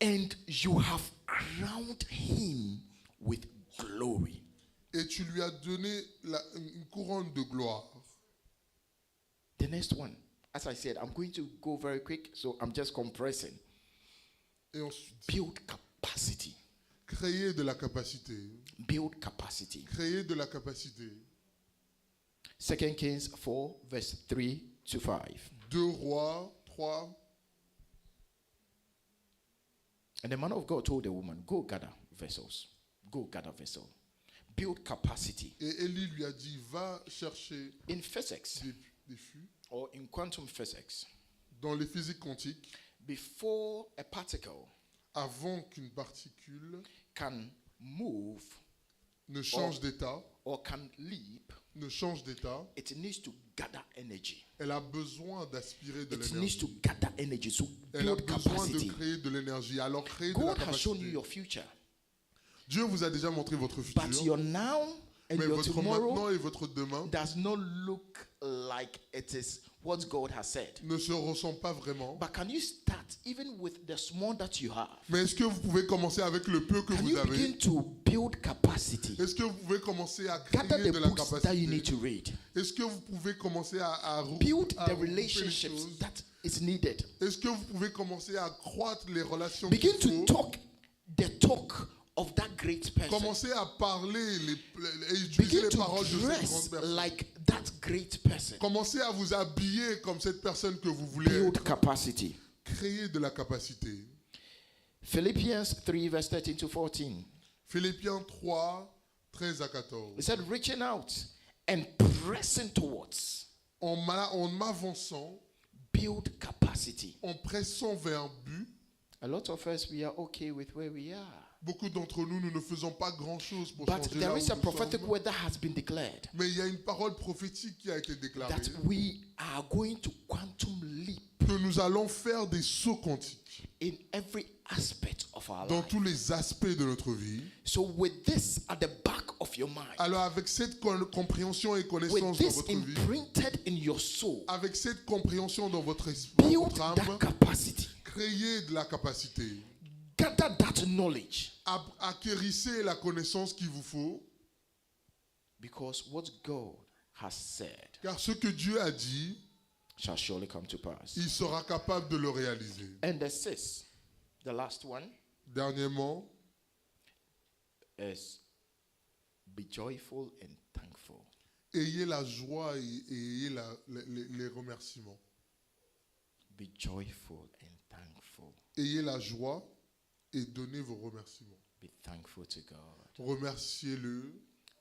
D: And you have crowned him with glory.
C: Et tu lui as donné une couronne de gloire.
D: The next one, as I said, I'm going to go very quick, so I'm just compressing.
C: Et ensuite,
D: Build capacity.
C: créer de la capacité.
D: Build capacity.
C: Créer de la capacité.
D: 2 Kings 4, verse 3 to 5.
C: 2 Rois 3.
D: And the man of God told the woman, go gather vessels. Go gather vessels. Build capacity.
C: Et Élie lui a dit, va chercher
D: In physics,
C: des fûts.
D: or in quantum physics,
C: Dans les physiques quantiques,
D: before a particle
C: avant qu'une particule
D: can move
C: ne change d'état,
D: or can leap,
C: ne change d'état,
D: it needs to gather energy.
C: elle a besoin d'aspirer de
D: It needs to
C: l'énergie.
D: gather energy. So
C: Elle a
D: build
C: besoin de
D: capacity.
C: créer de l'énergie. Alors créer de la
D: God has shown you
C: capacité.
D: your future,
C: Dieu vous a déjà montré votre
D: but
C: futur,
D: your now and
C: mais
D: your
C: votre
D: tomorrow
C: maintenant et votre demain
D: does not look like it is what God has said.
C: ne se ressemblent pas vraiment.
D: But can you start even with the small that you have?
C: Mais est-ce que vous pouvez commencer avec le peu que
D: Can
C: vous
D: you
C: avez?
D: begin to build capacity?
C: Est-ce que vous pouvez commencer à
D: Gather
C: créer
D: the
C: de la
D: books that you need
C: capacité?
D: to read.
C: Est-ce que vous pouvez commencer à
D: Build
C: à
D: the
C: regrouper les
D: relationships
C: choses?
D: that is needed.
C: Est-ce que vous pouvez commencer à croître les relations
D: Begin
C: qu'il
D: to
C: faut?
D: talk the talk of that great person.
C: Commencez à parler et utiliser
D: Begin
C: les paroles
D: to
C: de cette
D: dress
C: grande personne.
D: like that great person.
C: Commencez à vous habiller comme cette personne que vous voulez
D: Build
C: être.
D: capacity.
C: Créer de la capacité.
D: Philippians 3 verse 13 to 14.
C: Philippiens 3, 13 à 14.
D: It said, reaching out and pressing towards.
C: En m'avançant,
D: Build capacity.
C: en pressant vers un but,
D: A lot of us, we are okay with where we are.
C: beaucoup d'entre nous, nous ne faisons pas grand-chose pour
D: But
C: changer là
D: there
C: où
D: is a
C: nous
D: prophetic
C: sommes.
D: word that has been declared
C: Mais il y a une parole prophétique qui a été déclarée.
D: that we are going to quantum leap
C: Que nous allons faire des sauts quantiques
D: in every aspect of our
C: dans
D: life.
C: tous les aspects de notre vie.
D: So with this at the back of your mind,
C: Alors avec cette compréhension et
D: with
C: connaissance dans
D: this
C: votre vie,
D: imprinted in your soul,
C: avec cette compréhension dans votre esprit,
D: build
C: votre
D: that
C: âme,
D: capacity.
C: créez de la capacité.
D: Gather that knowledge,
C: Acquérissez la connaissance qu'il vous faut,
D: because what God has said
C: car ce que Dieu a dit,
D: shall surely come to pass.
C: il sera capable de le réaliser.
D: And the sixth, the last one,
C: Dernièrement,
D: is be joyful and thankful.
C: ayez la joie et ayez les remerciements.
D: Be joyful and thankful.
C: Ayez la joie et donnez vos remerciements.
D: Be thankful to God.
C: Remerciez-le.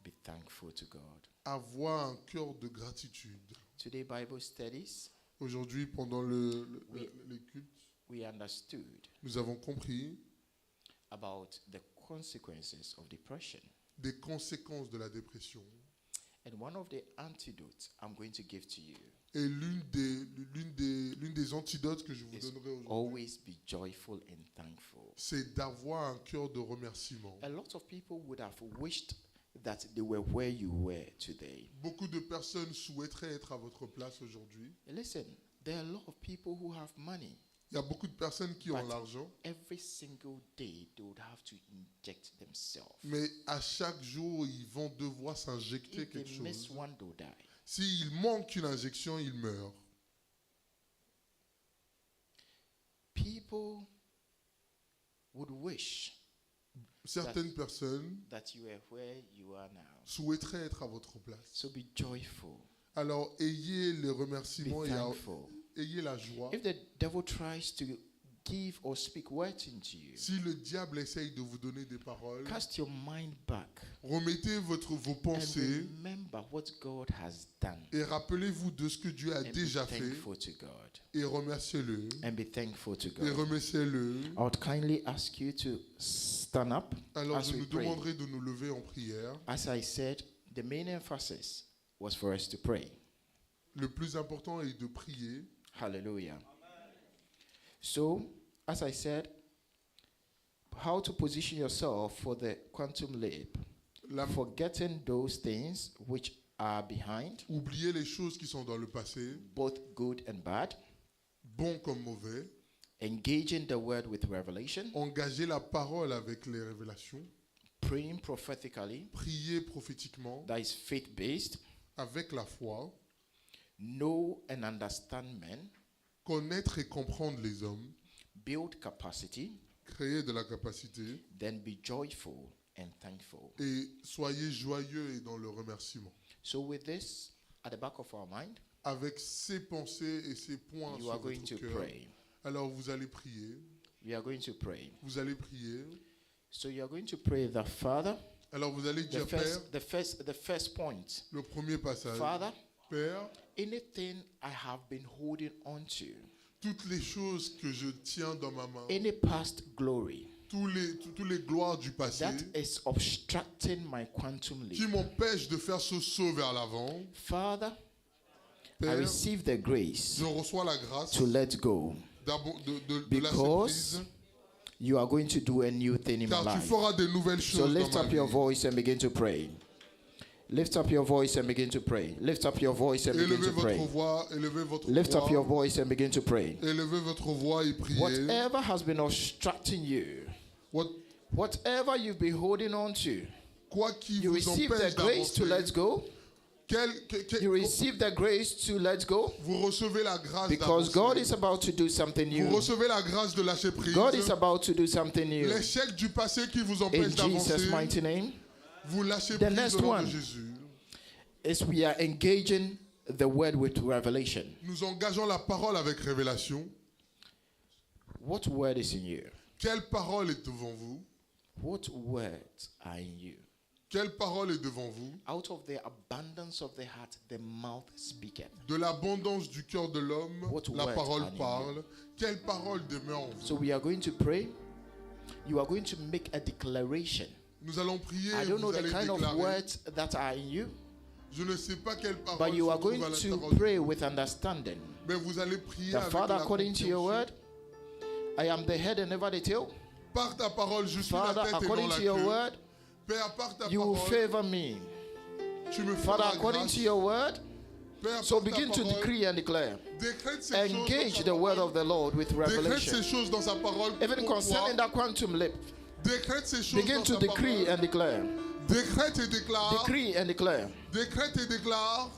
D: Be thankful to God.
C: Avoir un cœur de gratitude.
D: Today, Bible studies,
C: Aujourd'hui, pendant
D: Oui.
C: les cultes,
D: we understood
C: nous avons compris
D: about the consequences of depression.
C: des conséquences de la dépression.
D: And one of the antidotes I'm going to give to you
C: Et l'une des antidotes que je vous
D: is
C: donnerai aujourd'hui,
D: always be joyful and thankful.
C: c'est d'avoir un cœur de remerciement.
D: A lot of people would have wished that they were where you were today.
C: Beaucoup de personnes souhaiteraient être à votre place aujourd'hui.
D: Listen, there are a lot of people who have money.
C: Il y a beaucoup de personnes qui ont
D: But
C: l'argent,
D: every single day they would have to inject themselves.
C: mais à chaque jour, ils vont devoir s'injecter
D: If
C: quelque
D: they miss
C: chose.
D: one, they'll die.
C: S'il manque une injection, ils meurent.
D: People would wish
C: Certaines personnes
D: that you are where you are now.
C: souhaiteraient être à votre place.
D: So be joyful.
C: Alors ayez les
D: Be
C: remerciements et
D: thankful.
C: ayez la joie.
D: If the devil tries to give or speak words into you,
C: Si le diable essaye de vous donner des paroles,
D: cast your mind back
C: remettez vos
D: and
C: pensées
D: remember what God has done.
C: et rappelez-vous de ce que Dieu a
D: And be
C: déjà fait
D: thankful to God.
C: et remerciez-le.
D: And be thankful to
C: Et
D: God.
C: remerciez-le.
D: I would kindly ask you to stand up
C: Alors
D: as
C: je
D: we
C: nous
D: pray.
C: demanderai de nous lever en prière.
D: As I said, the main emphasis was for us to pray.
C: Le plus important est de prier.
D: Hallelujah. So, as I said, how to position yourself for the quantum leap.
C: La-
D: Forgetting those things which are behind,
C: Oubliez les choses qui sont dans le passé,
D: both good and bad.
C: bons comme mauvais.
D: Engaging the word with revelation.
C: Engagez la parole avec les révélations.
D: Praying prophetically.
C: Priez prophétiquement
D: That is faith-based.
C: avec la foi.
D: Know and understand men.
C: Connaître et comprendre les hommes.
D: Build capacity.
C: Créer de la capacité.
D: Then be joyful and thankful.
C: Et soyez joyeux et dans le remerciement.
D: So with this at the back of our mind,
C: Avec ces pensées et ces points
D: you
C: sur
D: are going
C: votre
D: to
C: cœur,
D: pray.
C: alors vous allez prier.
D: We are going to pray.
C: Vous allez prier.
D: So you are going to pray the Father.
C: Alors vous allez
D: The
C: dire, Père,
D: first point.
C: le premier passage.
D: Father,
C: Père,
D: anything I have been holding on to,
C: toutes les choses que je tiens dans ma main,
D: any past glory
C: tous les gloires du passé,
D: that is obstructing my quantum
C: qui
D: leap.
C: m'empêchent de faire ce saut vers l'avant,
D: Father, I
C: Père,
D: receive the grace
C: je reçois la grâce
D: to let go
C: de lâcher
D: because
C: prise,
D: you are going to do a new thing in my
C: car tu
D: life.
C: feras de nouvelles
D: So
C: choses
D: lift
C: dans ma
D: up your
C: vie.
D: voice and begin to pray. Lift up your voice and begin to pray. Lift up your voice and begin
C: Élevez
D: to pray.
C: votre voix, élevez votre
D: Lift up your
C: voix,
D: voice and begin to pray.
C: élevez votre voix et priez.
D: Whatever has been obstructing you,
C: What-
D: whatever you've been holding on to,
C: Quoi qui
D: you
C: vous
D: receive the
C: empêche
D: grace to let
C: d'avancer,
D: go. You receive the grace to let go
C: vous recevez la grâce
D: because God
C: d'avancer.
D: is about to do something
C: Vous
D: new.
C: recevez la grâce de lâcher prise.
D: God is about to do something new.
C: L'échec du passé qui vous
D: In
C: empêche
D: Jesus'
C: d'avancer,
D: mighty name,
C: vous lâchez
D: The
C: prise
D: next
C: au nom
D: one.
C: de Jésus.
D: is we are engaging the word with revelation.
C: Nous engageons la parole avec révélation.
D: What word is in you?
C: Quelle parole est devant vous?
D: What words are in you?
C: Quelle parole est devant vous?
D: Out of the abundance of the heart, the mouth speaketh.
C: De l'abondance du cœur de l'homme,
D: What
C: la
D: words
C: parole
D: are in
C: parle. Quelle parole demeure en vous?
D: So we are going to pray. You are going to make a declaration.
C: Nous allons prier
D: I
C: et
D: don't know
C: vous
D: the
C: allez
D: kind of
C: déclarer.
D: words that are in you,
C: Je ne sais pas quelle parole
D: but you
C: se
D: are
C: trouve
D: going
C: à
D: to
C: l'intérieur de
D: pray
C: vous.
D: with understanding.
C: Mais vous allez prier
D: The
C: avec
D: Father,
C: la
D: according to your
C: compréhension.
D: word, I am the head and never the tail.
C: Par ta parole, je suis la
D: Father,
C: tête et non
D: according
C: la
D: to your
C: queue.
D: word,
C: Père, par ta
D: you will
C: parole,
D: favor me.
C: tu me
D: Father,
C: feras
D: according
C: grâce.
D: to your word,
C: Père,
D: so
C: par ta
D: begin to
C: parole,
D: decree and declare.
C: décrète ces
D: Engage
C: choses
D: the
C: dans sa
D: word
C: parole.
D: of the Lord with
C: Décrète ces
D: revelation.
C: choses dans sa parole.
D: Even
C: pour toi.
D: concerning that quantum leap,
C: Décrète ces choses
D: begin
C: dans
D: to
C: sa
D: decree
C: parole.
D: and declare.
C: Décrète et déclare.
D: Decree and declare.
C: Décrète et déclare.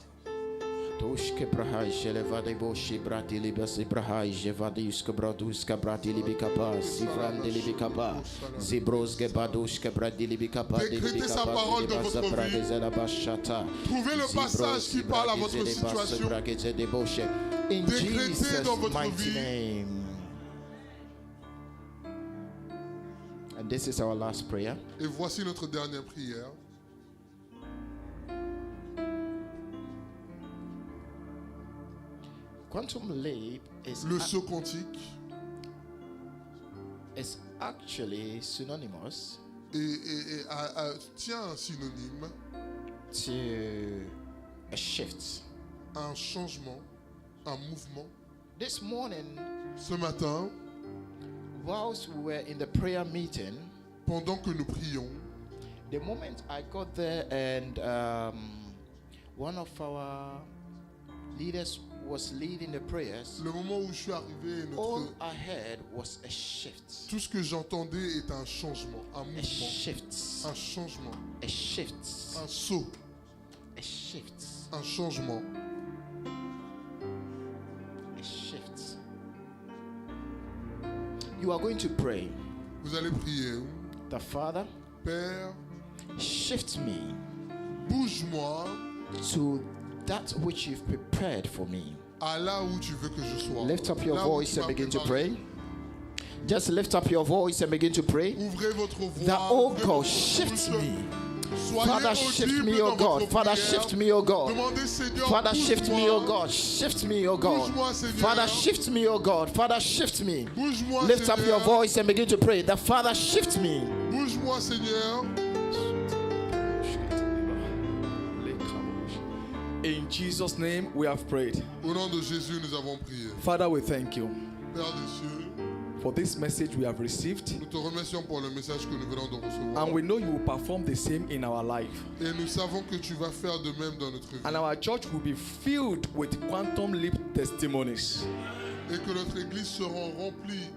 D: Toshke brahai shelevade boshi bratili basi brahai jevadiuska braduska bratili bikapa sivrandili bikapa zibroske badushke bradili bikapa
C: Décrétez sa parole dans votre vie. Trouvez le passage qui parle à votre situation.
D: In
C: Décrétez
D: Jesus'
C: dans votre
D: mighty
C: vie.
D: name. And this is our last prayer.
C: Et voici notre dernière prière.
D: Quantum leap is,
C: Le saut quantique
D: is actually synonymous
C: tient un synonyme,
D: to a shift.
C: un changement, un mouvement.
D: This morning,
C: Ce matin,
D: whilst we were in the prayer meeting,
C: pendant que nous prions,
D: the moment I got there and one of our leaders was leading the prayers,
C: le moment où je suis arrivé,
D: all I heard was a shift.
C: tout ce que j'entendais est un changement, un
D: A
C: mouvement,
D: shift.
C: un changement,
D: A shift.
C: un saut,
D: A shift.
C: un changement.
D: A shift. You are going to pray
C: Vous allez prier.
D: that The Father,
C: Père,
D: shift me
C: bouge-moi
D: to that which you've prepared for me.
C: à là où tu veux que je sois.
D: Lift up your
C: Là où
D: voice
C: tu
D: and
C: m'as
D: begin to
C: préparé.
D: pray. Just lift up your voice and begin to pray.
C: Ouvrez votre voix.
D: That, oh
C: ouvrez
D: God,
C: votre
D: shift
C: bouche.
D: me.
C: Soyez
D: Father, shift
C: audible
D: me,
C: dans
D: oh God.
C: votre
D: Father,
C: prière.
D: shift me, oh God.
C: Demandez, Seigneur,
D: Father, shift me, oh
C: bouge-moi.
D: God. Shift me, oh God.
C: Bouge-moi, Seigneur.
D: Father, shift me, oh God. Father, shift me.
C: Bouge-moi,
D: Lift up
C: Seigneur.
D: your voice and begin to pray. The Father, shift me.
C: Bouge-moi, Seigneur.
E: In Jesus' name, we have prayed.
C: Au nom de Jésus, nous avons prié.
E: Father, we thank you
C: Père des cieux,
E: for this message we have received.
C: nous te remercions pour le message que nous venons de recevoir.
E: And we know you will perform the same in our life.
C: Et nous savons que tu vas faire de même dans notre vie.
E: And our church will be filled with quantum leap testimonies.
C: Et que notre église sera remplie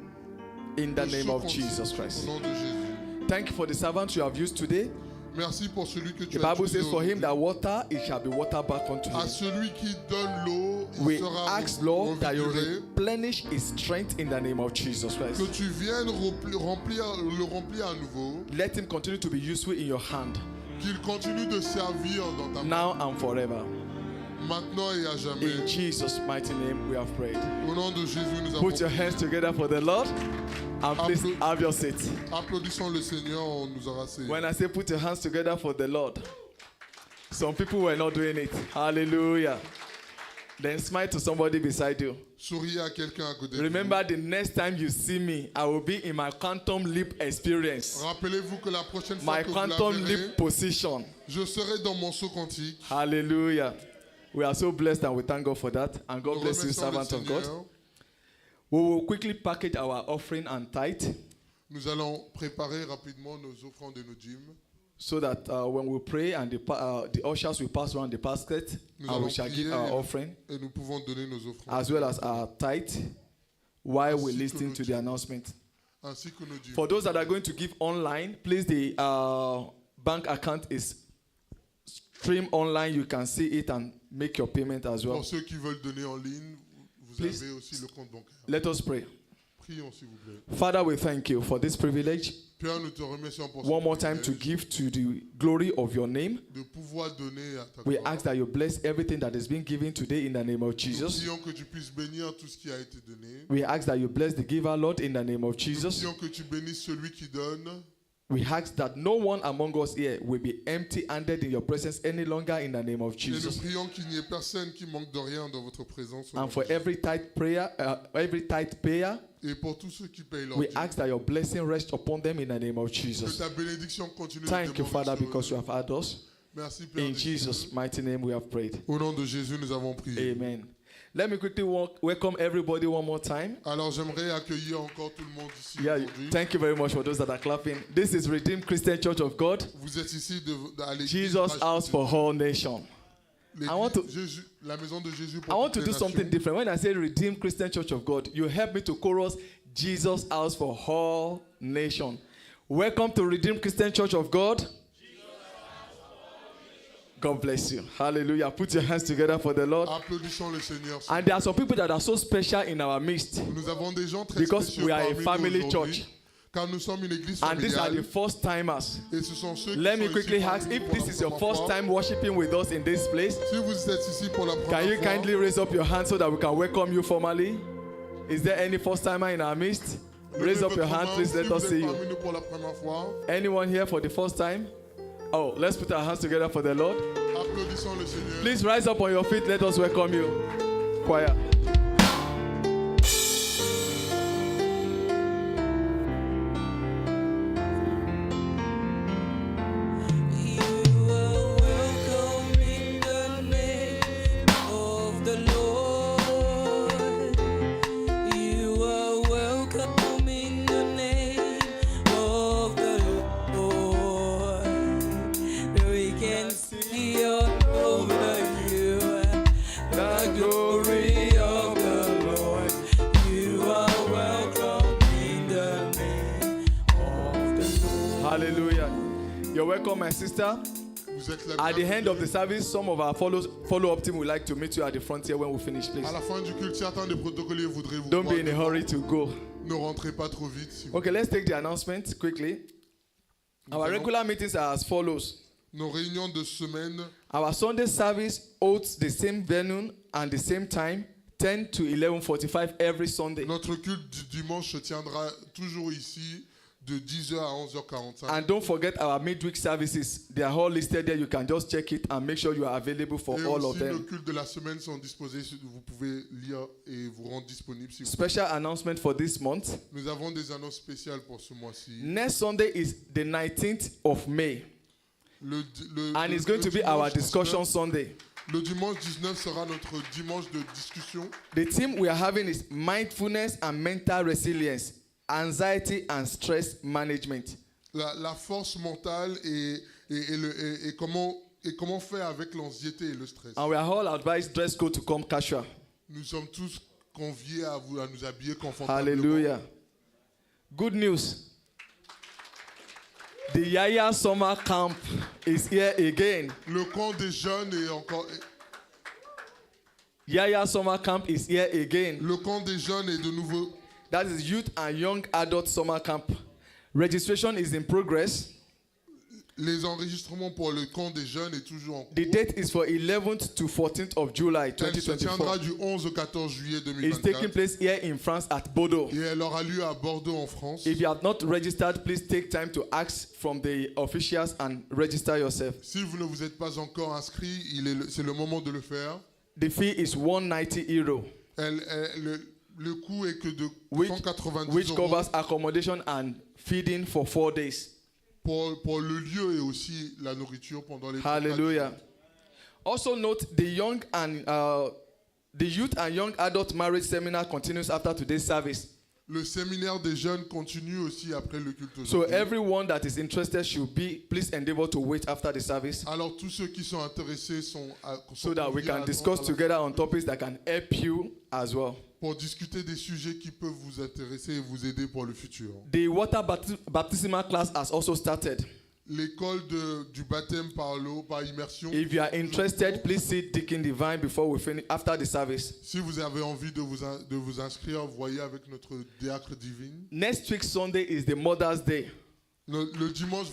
E: In the
C: de
E: name
C: ce
E: of
C: continent.
E: Jesus
C: Au
E: Christ.
C: nom de Jésus.
E: Thank you for the servant you have used today.
C: Merci pour celui que
E: The
C: tu as
E: Bible
C: utilisé
E: says for him
C: aujourd'hui.
E: that water, it shall be water back unto
C: À
E: him.
C: celui qui donne l'eau, il
E: We
C: sera
E: ask, Lord, that you
C: revigoré.
E: replenish his strength in the name of Jesus
C: Que
E: Christ.
C: tu viennes le remplir à nouveau.
E: Let him continue to be useful in your hand,
C: Qu'il continue de servir dans ta main.
E: now and forever.
C: Maintenant et à jamais.
E: In Jesus' mighty name, we have prayed.
C: Au nom de Jésus, nous avons
E: Put your hands together for the Lord and please have your seat.
C: Applaudissons le Seigneur, on nous aura rassemblés.
E: When I say put your hands together for the Lord, some people were not doing it. Hallelujah. Then smile to somebody beside you.
C: Souriez à quelqu'un à côté de
E: Remember, the next time you see me, I will be in my quantum leap experience,
C: vous. Rappelez-vous que la prochaine fois
E: my
C: que vous
E: quantum
C: la verrez,
E: leap position.
C: je serai dans mon saut quantique.
E: Hallelujah. We are so blessed and we thank God for that. And God
C: Nous
E: bless you,
C: remercions le
E: servant of God.
C: Seigneur.
E: We will quickly package our offering and tithe
C: Nous allons préparer rapidement nos offrandes et nos dîmes.
E: so that when we pray and the ushers will pass around the basket
C: Nous
E: and we
C: allons
E: shall
C: prier
E: give our offering
C: et nous pouvons donner nos offrandes.
E: as well as our tithe while
C: Ainsi
E: we
C: que
E: listen
C: nos
E: to the
C: dîmes.
E: announcement.
C: Ainsi que nos dîmes.
E: For those that are going to give online, please, the bank account is stream online. You can see it and make your payment as well.
C: Pour ceux qui veulent donner en ligne, vous
E: Please.
C: avez aussi le compte bancaire.
E: Let us pray.
C: Prions s'il vous plaît.
E: Father, we thank you for this privilege.
C: Père, nous te remercions pour
E: One
C: ce
E: more time to
C: privilège
E: give to the glory of your name.
C: de pouvoir donner à ta
E: We
C: gloire.
E: ask that you bless everything that is being given today in the name of
C: Nous
E: Jesus.
C: prions que tu puisses bénir tout ce qui a été donné.
E: We ask that you bless the giver, Lord, in the name of
C: Nous
E: Jesus.
C: prions que tu bénisses celui qui donne.
E: We ask that no one among us here will be empty-handed in your presence any longer in the name of
C: Et nous
E: Jesus.
C: prions qu'il n'y ait personne qui manque de rien dans votre présence. au nom
E: And for
C: de Jésus.
E: every tithe payer,
C: Et pour tous ceux qui payent leur
E: we
C: dîme,
E: ask that your blessing rest upon them in the name of
C: que
E: Jesus.
C: ta bénédiction continue de
E: Thank you,
C: demeurer
E: Father,
C: sur
E: because you
C: eux.
E: have heard us.
C: Merci Père.
E: In
C: des
E: Jesus'
C: cieux.
E: mighty name we have prayed.
C: Au nom de Jésus, nous avons prié.
E: Amen. Let me quickly welcome everybody one more time.
C: Alors j'aimerais accueillir encore tout le monde ici
E: Yeah,
C: aujourd'hui.
E: thank you very much for those that are clapping. This is Redeemed Christian Church of God,
C: Vous êtes ici à l'église
E: Jesus House for All Nations.
C: l'église
E: I want to-
C: Jésus, la maison de Jésus pour
E: I want
C: toutes
E: to
C: les
E: do something
C: nations.
E: different. When I say Redeemed Christian Church of God, you help me to chorus Jesus House for All Nations. Welcome to Redeemed Christian Church of God. God bless you. Hallelujah. Put your hands together for the Lord.
C: Applaudissons le Seigneur.
E: And there are some people that are so special in our midst
C: Nous avons des gens très
E: because
C: spéciaux
E: we are a
C: parmi nous
E: family
C: aujourd'hui,
E: church.
C: car nous sommes une église
E: And these are the
C: familiale.
E: first timers.
C: Et ce sont ceux qui
E: Let
C: sont
E: me
C: ici
E: quickly
C: parmi
E: ask
C: nous
E: if
C: pour la
E: this is your
C: première
E: first
C: fois.
E: time worshiping with us in this place.
C: Si vous êtes ici pour la
E: Can
C: première
E: you
C: fois,
E: kindly raise up your hand so that we can welcome you formally? Is there any first timer in our midst? Raise
C: levez
E: up your
C: votre
E: hand,
C: main
E: please.
C: si
E: Let
C: vous
E: us
C: êtes
E: see you.
C: parmi nous pour la première fois.
E: Anyone here for the first time? Oh, let's put our hands together for the Lord.
C: Applaudissons le Seigneur.
E: Please rise up on your feet. Let us welcome you. Choir.
A: You are welcome in the name of the Lord. You are welcome in the name of the Lord. We can see all over you the glory of the Lord. You are welcome in the name of the Lord.
E: Hallelujah. You're welcome, my sister.
C: Vous êtes la
E: At the end of the
C: bienvenue.
E: service, some of our follow-up team would like to meet you at the front here when we finish, please.
C: À la fin du culte, certains des protocoliers voudraient vous
E: Don't
C: voir
E: be in a
C: devant.
E: hurry to go.
C: Ne rentrez pas trop vite. S'il vous
E: Okay, let's take the announcement quickly.
C: Nous
E: Our
C: allons-
E: regular meetings are as follows.
C: Nos réunions de semaine,
E: Our Sunday service holds the same venue and the same time, 10 to 11:45 every Sunday.
C: notre culte du dimanche se tiendra toujours ici de 10h à 11h45.
E: And don't forget our midweek services. They are all listed there. You can just check it and make sure you are available for
C: Et
E: all of
C: aussi, nos
E: them.
C: cultes de la semaine sont disposés. Vous pouvez lire et vous rendre disponible si vous
E: Special announcement for this month.
C: Nous avons des annonces spéciales pour ce mois-ci.
E: Next Sunday is the 19th of May. And it's going to be our discussion Sunday.
C: Le dimanche 19 sera notre dimanche de discussion.
E: The theme we are having is mindfulness and mental resilience, anxiety and stress management.
C: La force mentale et comment faire avec l'anxiété et le stress.
E: And we are all advised dress code to come casual.
C: Nous sommes tous conviés à nous habiller confortablement.
E: Hallelujah. Good news. The Yaya Summer Camp is here again.
C: Le camp des jeunes est encore.
E: Yaya Summer Camp is here again.
C: Le camp des jeunes est de nouveau.
E: That is Youth and Young Adult Summer Camp. Registration is in progress.
C: Les enregistrements pour le camp des jeunes est toujours en cours.
E: The date is for 11th to 14th of July
C: Elle se tiendra
E: 2024.
C: du 11 au 14 juillet
E: It's taking
C: 2024.
E: place here in France at Bordeaux.
C: Et elle aura lieu à Bordeaux en France.
E: If you have not registered, please take time to ask from the officials and register yourself.
C: Si vous ne vous êtes pas encore inscrit, c'est le moment de le faire.
E: The fee is €190,
C: Le coût est que de
E: which
C: 190 euros
E: covers accommodation and feeding for 4 days.
C: pour le lieu et aussi la nourriture pendant les
E: Hallelujah. Also note the youth and young adult marriage seminar continues after today's service.
C: Le séminaire des jeunes continue aussi après le culte
E: So
C: aujourd'hui.
E: everyone that is interested should please endeavor to wait after the service
C: Alors tous ceux qui sont intéressés sont
E: so that we
C: conviés à
E: can discuss
C: attendre
E: together on topics that can help you as well.
C: pour discuter des sujets qui peuvent vous intéresser et vous aider pour le futur.
E: The water baptismal class has also started.
C: L'école du baptême par l'eau, par immersion.
E: If you are interested, please see Deacon Divine before we finish after the service.
C: Si vous avez envie de vous inscrire, voyez avec notre diacre divine.
E: Next week Sunday is the Mother's Day.
C: Le dimanche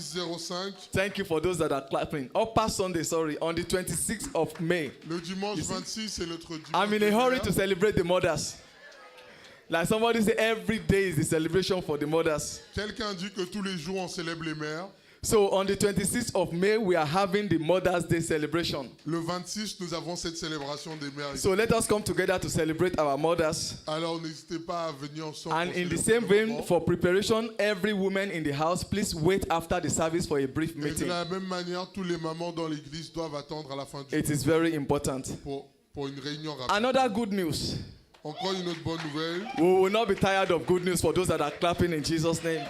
C: 26/05.
E: Thank you for those that are clapping. Past Sunday, on the 26th of May.
C: Le dimanche 26, c'est notre dimanche.
E: I'm in a
C: de
E: hurry
C: mère.
E: to celebrate the mothers. Like somebody said, every day is the celebration for the mothers.
C: Quelqu'un dit que tous les jours on célèbre les mères.
E: So on the 26th of May, we are having the Mother's Day celebration.
C: Le 26, nous avons cette célébration des mères.
E: So let us come together to celebrate our mothers.
C: Alors n'hésitez pas à venir ensemble.
E: And
C: pour
E: in the
C: célébrer
E: same
C: nos
E: vein,
C: mamans.
E: for preparation, every woman in the house, please wait after the service for a brief
C: Et de
E: meeting.
C: la même manière, tous les mamans dans l'église doivent attendre à la fin du
E: It is very important.
C: pour une réunion rapide.
E: Another good news.
C: Encore une autre bonne nouvelle.
E: We will not be tired of good news for those that are clapping in Jesus' name.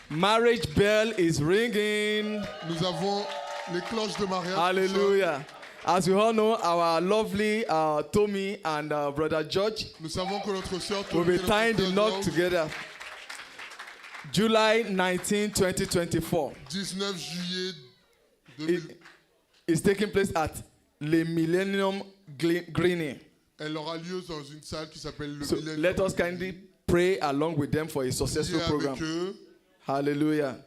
E: Marriage bell is ringing.
C: Nous avons les cloches de mariage.
E: Hallelujah. As we all know, our lovely Tommy and brother George
C: Nous savons que notre sœur
E: will be
C: Tommy et
E: tying
C: notre
E: the
C: frère
E: knot
C: George,
E: together. July 19, 2024.
C: 19 juillet 2000.
E: It's taking place at Le Millennium Greening.
C: Elle aura lieu dans une salle qui s'appelle le
E: So
C: Millennium.
E: let us kindly pray along with them for a successful
C: Priez
E: program.
C: avec eux.
E: Hallelujah.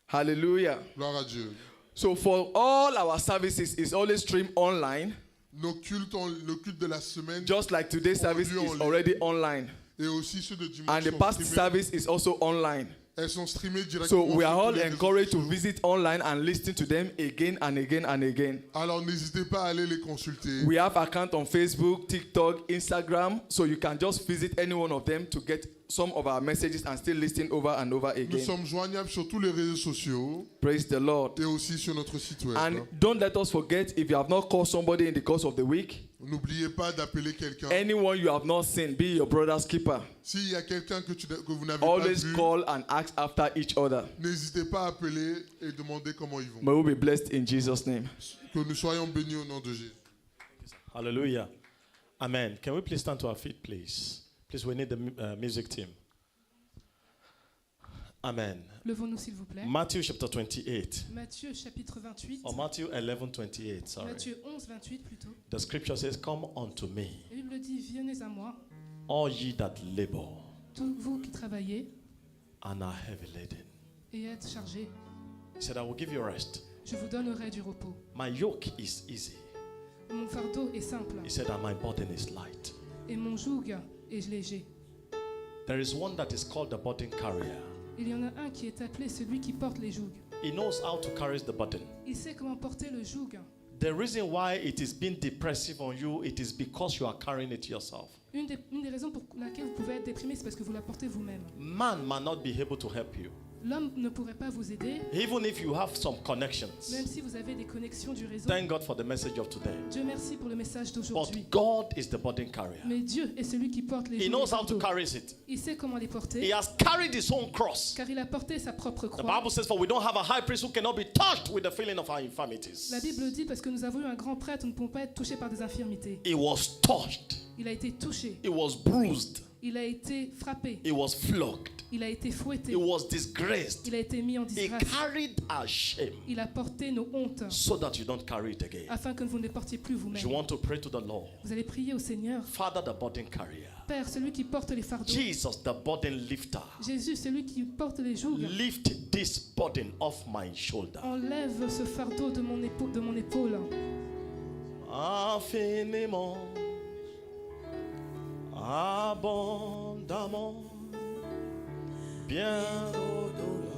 E: Hallelujah.
C: Gloire à Dieu.
E: So for all our services is always streamed online,
C: Le culte de la semaine
E: just like today's service is already online.
C: et aussi ceux de dimanche
E: And the
C: sont
E: past
C: streamés.
E: service is also online.
C: Elles sont streamées
E: So
C: directement.
E: we are
C: sur tous
E: all
C: les réseaux
E: encouraged to
C: sociaux.
E: visit online and listen to them again and again and again.
C: Alors n'hésitez pas à aller les consulter.
E: We have account on Facebook, TikTok, Instagram, so you can just visit any one of them to get some of our messages and still listen over and over
C: Nous
E: again.
C: sommes joignables sur tous les réseaux sociaux
E: Praise the Lord.
C: et aussi sur notre site web.
E: And don't let us forget, if you have not called somebody in the course of the week,
C: N'oubliez pas d'appeler quelqu'un.
E: anyone you have not seen, be your brother's keeper.
C: S'il y a quelqu'un que vous n'avez pas
E: Always
C: vu,
E: call and ask after each other.
C: n'hésitez pas à appeler et demander comment ils vont.
E: May we be blessed in Jesus' name.
C: Que nous soyons bénis au nom de Jésus.
F: Hallelujah. Amen. Can we please stand to our feet, please? Please, we need the music team. Amen.
G: Levons-nous s'il vous plaît.
F: Matthew chapter 28.
G: Matthieu chapitre 28.
F: Or Matthew 11:28, sorry.
G: Matthieu 11, 28 plutôt.
F: The scripture says, "Come unto me,
G: La Bible dit, venez à moi,
F: all ye that labor
G: tous vous qui travaillez
F: and are heavy laden.
G: et êtes chargés.
F: He said, I will give you rest.
G: Je vous donnerai du repos.
F: My yoke is easy.
G: Mon fardeau est simple
F: He said, and my burden is light.
G: et mon joug est léger.
F: There is one that is called the burden carrier.
G: Il y en a un qui est appelé celui qui porte les jougs.
F: He knows how to carry the burden.
G: Il sait comment porter le joug.
F: The reason why it is being depressive on you, it is because you are carrying it yourself.
G: Une des raisons pour laquelle vous pouvez être déprimé, c'est parce que vous la portez vous-même.
F: Man might not be able to help you.
G: L'homme ne pourrait pas vous aider,
F: Even if you have some connections.
G: même si vous avez des connexions du réseau.
F: Thank God for the message of today.
G: Dieu merci pour le message d'aujourd'hui.
F: But God is the burden carrier.
G: Mais Dieu est celui qui porte les
F: He
G: jougs.
F: knows
G: et
F: how to
G: fardeaux.
F: carry it.
G: Il sait comment les
F: He
G: porter,
F: has carried his own cross.
G: car il a porté sa propre
F: The
G: croix.
F: Bible says, for we don't have a high priest who cannot be touched with the feeling of our infirmities.
G: La Bible dit parce que nous avons eu un grand prêtre, nous ne pouvons pas être touchés par des infirmités.
F: He was touched.
G: Il a été touché,
F: He was bruised.
G: il a été frappé,
F: He was flogged.
G: il a été fouetté,
F: He was disgraced.
G: il a été mis en
F: He
G: disgrâce.
F: carried our shame
G: Il a porté nos hontes
F: so that you don't carry it again.
G: afin que vous ne les portiez plus
F: You
G: vous-même.
F: want to pray to the Lord.
G: Vous allez prier au Seigneur.
F: Father, the burden carrier.
G: Père, celui qui porte les fardeaux.
F: Jesus, the burden lifter.
G: Jésus, celui qui porte les jougs.
F: Lift this burden off my shoulder.
G: Enlève ce fardeau de mon épaule.
F: Infiniment, abondamment, bien au-delà.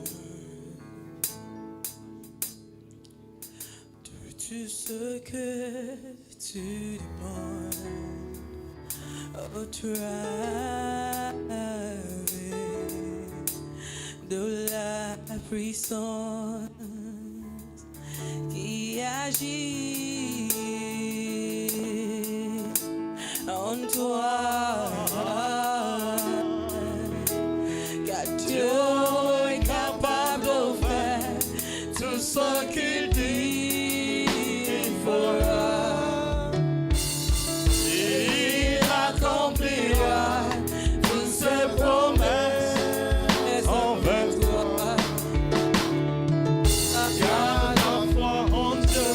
A: De tout ce que tu demandes au travers de la puissance qui agit en toi, car Dieu est capable de faire tout ce qu'il dit, il fera. Il accomplira toutes ses promesses envers toi. Garde la foi en Dieu,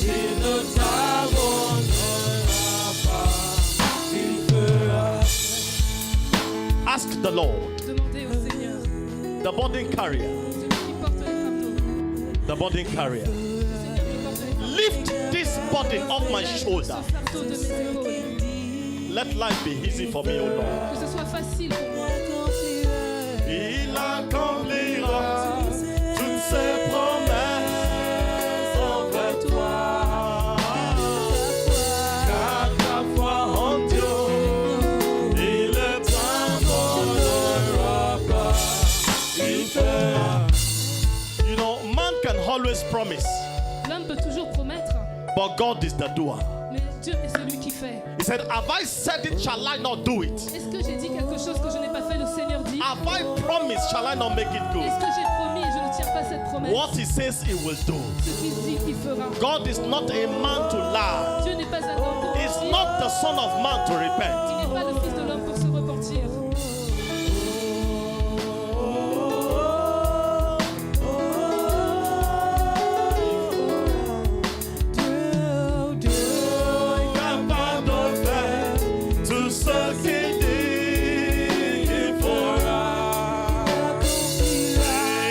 A: il ne t'abandonnera pas, il fera.
F: Ask the Lord,
G: Demandez au Seigneur,
F: the burden carrier,
G: celui qui porte les fardeaux.
F: the burden carrier.
G: Le Seigneur qui porte les fardeaux.
F: Lift this burden off my
G: Ce
F: shoulder.
G: fardeau de mes épaules.
F: Let life be easy for me, O Lord.
G: Que ce soit facile pour moi.
F: Il accomplira toutes ses promesses envers toi. Car ta foi en Dieu, il ne t'abandonnera pas. Il fera. You know, man can always promise,
G: L'homme peut toujours promettre,
F: but God is the doer.
G: mais Dieu est celui qui fait.
F: He said, have I said it, shall I not do it?
G: Est-ce que j'ai dit quelque chose que je n'ai pas fait? Le Seigneur dit.
F: Have I promised, shall I not make it good?
G: Est-ce que j'ai promis et je ne tiens pas cette promesse?
F: What he says he will do.
G: Ce qu'il dit, il fera.
F: God is not a man to lie.
G: Dieu n'est pas un homme pour
F: He's
G: mentir.
F: not the son of man to
G: Il
F: repent.
G: n'est pas le fils de l'homme pour se repentir.
F: Capable de faire tout ce qu'il dit qu'il fera.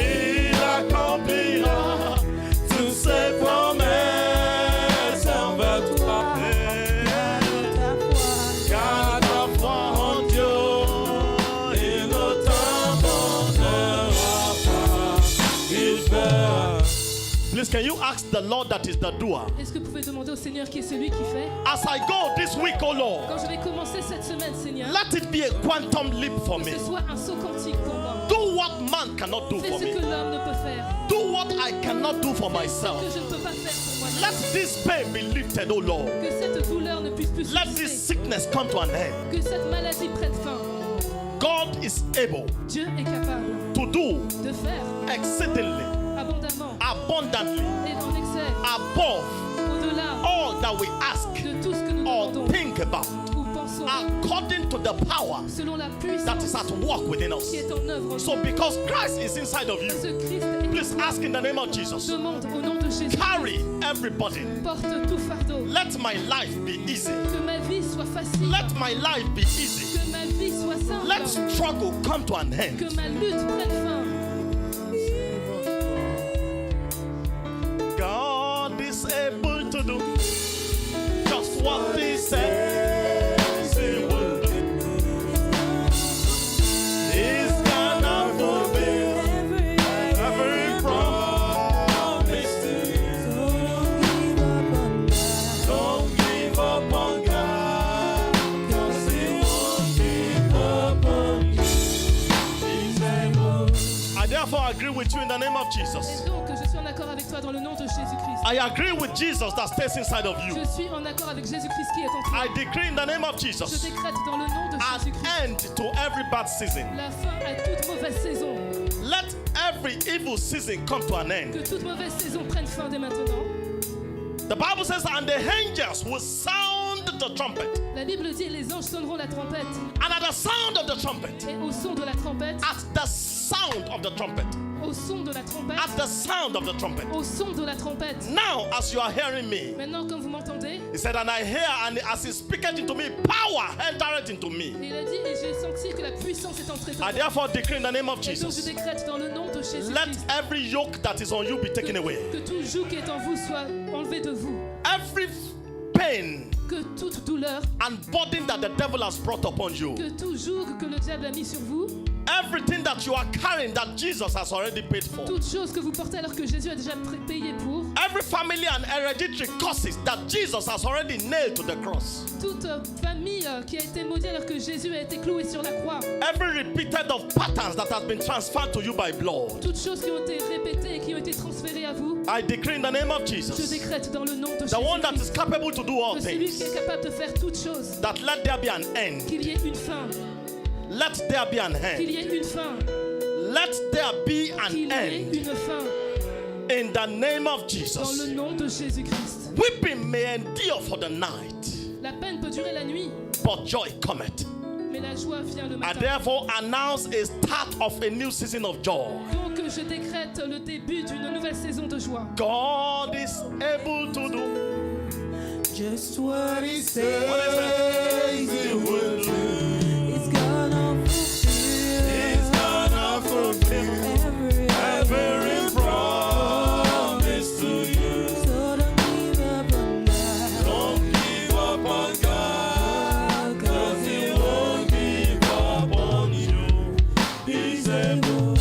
F: Il accomplira toutes ses promesses envers toi. Garde ta foi en Dieu, il ne t'abandonnera pas. Il fera. Please, can you ask the Lord that is the doer?
G: Est-ce que vous pouvez demander au Seigneur qui est celui qui fait?
F: As I go this week, oh Lord,
G: Quand je vais commencer cette semaine, Seigneur,
F: let it be a quantum leap for
G: que
F: me.
G: ce soit un saut quantique pour moi.
F: Do what man cannot do
G: Fais
F: for
G: ce que
F: me.
G: l'homme ne peut faire.
F: Do what I cannot do for
G: Fais ce
F: myself.
G: que je ne peux pas faire pour moi.
F: Let this pain be lifted, oh Lord.
G: Que cette douleur ne puisse plus
F: Let this
G: subsister.
F: sickness come to an end.
G: Que cette maladie prenne fin.
F: God is able
G: Dieu est capable
F: to do
G: de faire
F: exceedingly,
G: abondamment
F: abundantly,
G: et en excès,
F: above
G: au-delà
F: all that we ask
G: de tout ce que nous
F: or
G: demandons
F: think about,
G: ou pensons,
F: according to the power
G: selon la
F: that
G: puissance
F: is at work within us.
G: qui est en œuvre en
F: So,
G: nous.
F: because Christ is inside of you,
G: Ce Christ est
F: please ask in the name of Jesus.
G: demande au nom de Jésus.
F: Carry everybody.
G: Porte tout fardeau.
F: Let my life be easy.
G: Que ma vie soit facile.
F: Let my life be easy.
G: Que ma vie soit soit simple.
F: Let struggle come to an end.
G: Que ma lutte prenne fin.
F: God is able to do just what He says He will do. He's gonna fulfill every promise to you. Don't give up on God, 'cause He won't give up on you. He's able. I therefore agree with you in the name of Jesus.
G: Et donc, je suis en accord avec toi dans le nom de Jésus-Christ.
F: I agree with Jesus that stays inside of you.
G: Je suis en accord avec Jésus-Christ qui est en toi.
F: I decree in the name of
G: Je
F: Jesus
G: décrète dans le nom de
F: an
G: Jésus-Christ
F: end to every bad season.
G: la fin à toute mauvaise saison.
F: Let every evil season come to an end.
G: Que toute mauvaise saison prenne fin dès maintenant.
F: The Bible says, and the angels will sound the trumpet.
G: La Bible dit, les anges sonneront la trompette.
F: And at the sound of the trumpet,
G: Et au son de la trompette,
F: at the sound of the trumpet,
G: au son de la trompette,
F: at the sound of the trumpet.
G: au son de la trompette.
F: Now, as you are hearing me,
G: Maintenant, comme vous m'entendez,
F: he said, and I hear, and as he speaketh into me, power entered into me.
G: il a dit, et j'ai senti que la puissance est entrée en
F: I
G: moi.
F: therefore decree in the name of
G: Et donc, je
F: Jesus,
G: décrète dans le nom de
F: let
G: Jésus-Christ
F: every yoke that is on you be taken away.
G: que tout joug qui est en vous soit enlevé de vous.
F: Every pain
G: Que toute douleur,
F: and burden that the devil has brought upon you,
G: que tout joug que le diable a mis sur vous,
F: everything that you are carrying that Jesus has already paid for,
G: toute chose que vous portez alors que Jésus a déjà payé pour,
F: every family and hereditary curses that Jesus has already nailed to the cross,
G: toute famille qui a été maudite alors que Jésus a été cloué sur la croix,
F: every repeated of patterns that has been transferred to you by blood,
G: toutes choses qui ont été répétées et qui ont été transférées à vous,
F: I decree in the name of
G: je
F: Jesus,
G: décrète dans le nom de
F: the one that is
G: Jésus-Christ
F: capable to do all
G: que celui qui
F: things,
G: est capable de faire toutes choses,
F: that let there be an end,
G: qu'il y ait une fin,
F: let there be an
G: qu'il y
F: end,
G: ait une fin,
F: let there be an
G: qu'il y ait
F: end,
G: une fin,
F: in the name of
G: dans
F: Jesus.
G: le nom de Jésus-Christ.
F: Weeping may endure for the night,
G: La peine peut durer la nuit,
F: but joy cometh.
G: mais la joie vient le
F: I
G: matin.
F: therefore announce a start of a new season of joy.
G: Donc je décrète le début d'une nouvelle saison de joie.
F: God is able to do
A: Just what He says
F: He will do.
A: He's gonna
F: He's gonna fulfill every promise to you.
A: So don't give up on that.
F: Don't give up on God, 'cause He won't give up on you. He's able.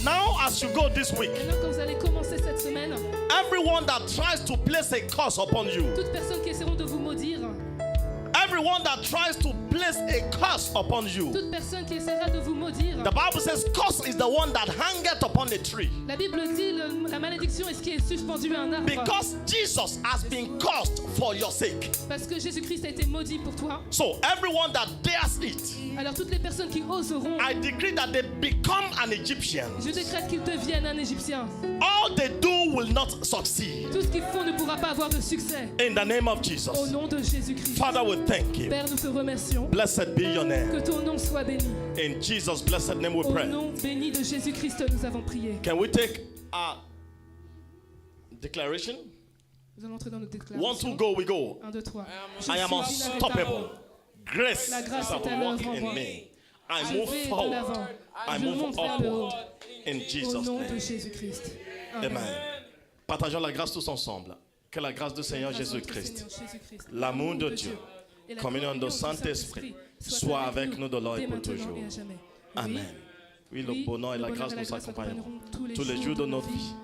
F: Now, as you go this week,
G: Maintenant, quand vous allez commencer cette semaine,
F: everyone that tries to place a curse upon you,
G: toutes personnes qui essaieront de vous maudire,
F: everyone that tries to place a curse upon you,
G: toute personne qui essaiera de vous maudire,
F: the Bible says, curse is the one that hangeth upon a tree.
G: la Bible dit la malédiction est ce qui est suspendu à un arbre.
F: Because Jesus has been cursed for your sake.
G: Parce que Jésus-Christ a été maudit pour toi.
F: So everyone that dares it,
G: Alors toutes les personnes qui oseront,
F: I decree that they become an Egyptian.
G: je décrète qu'ils deviennent un Égyptien.
F: All they do will not succeed.
G: Tout ce qu'ils font ne pourra pas avoir de succès.
F: In the name of
G: Au
F: Jesus.
G: nom de Jésus-Christ.
F: Father, we thank you.
G: Père, nous te remercions.
F: Blessed be your name.
G: Que ton nom soit béni.
F: In Jesus' blessed name we
G: Au
F: pray.
G: nom béni de Jésus-Christ, nous avons prié.
F: Can we take a declaration?
G: Nous allons entrer dans notre
F: 1, 2,
G: déclaration.
F: go, we go.
G: 1, 2, 3.
F: I am unstoppable. Grace
G: La grâce
F: is at
G: est à
F: work
G: l'œuvre en
F: in
G: moi.
F: me. I
G: Je
F: move
G: vais de
F: forward.
G: l'avant.
F: I
G: Je
F: move
G: monte vers le haut.
F: upward. In
G: Au
F: Jesus'
G: nom de
F: name.
G: Jésus-Christ. Amen.
F: Amen. Partageons la grâce tous ensemble. Que la grâce du Seigneur
G: Grâce à notre
F: Jésus-Christ,
G: Seigneur Jésus-Christ,
F: l'amour de Dieu,
G: et la
F: communion
G: communion
F: du
G: du
F: Saint-Esprit soit avec nous de l'heure et
G: dès
F: pour
G: maintenant
F: toujours.
G: et à jamais.
F: Amen. Oui, le
G: Oui,
F: bonheur et
G: le
F: la
G: bonheur
F: grâce nous accompagneront
G: accompagneront
F: tous les jours de notre vie.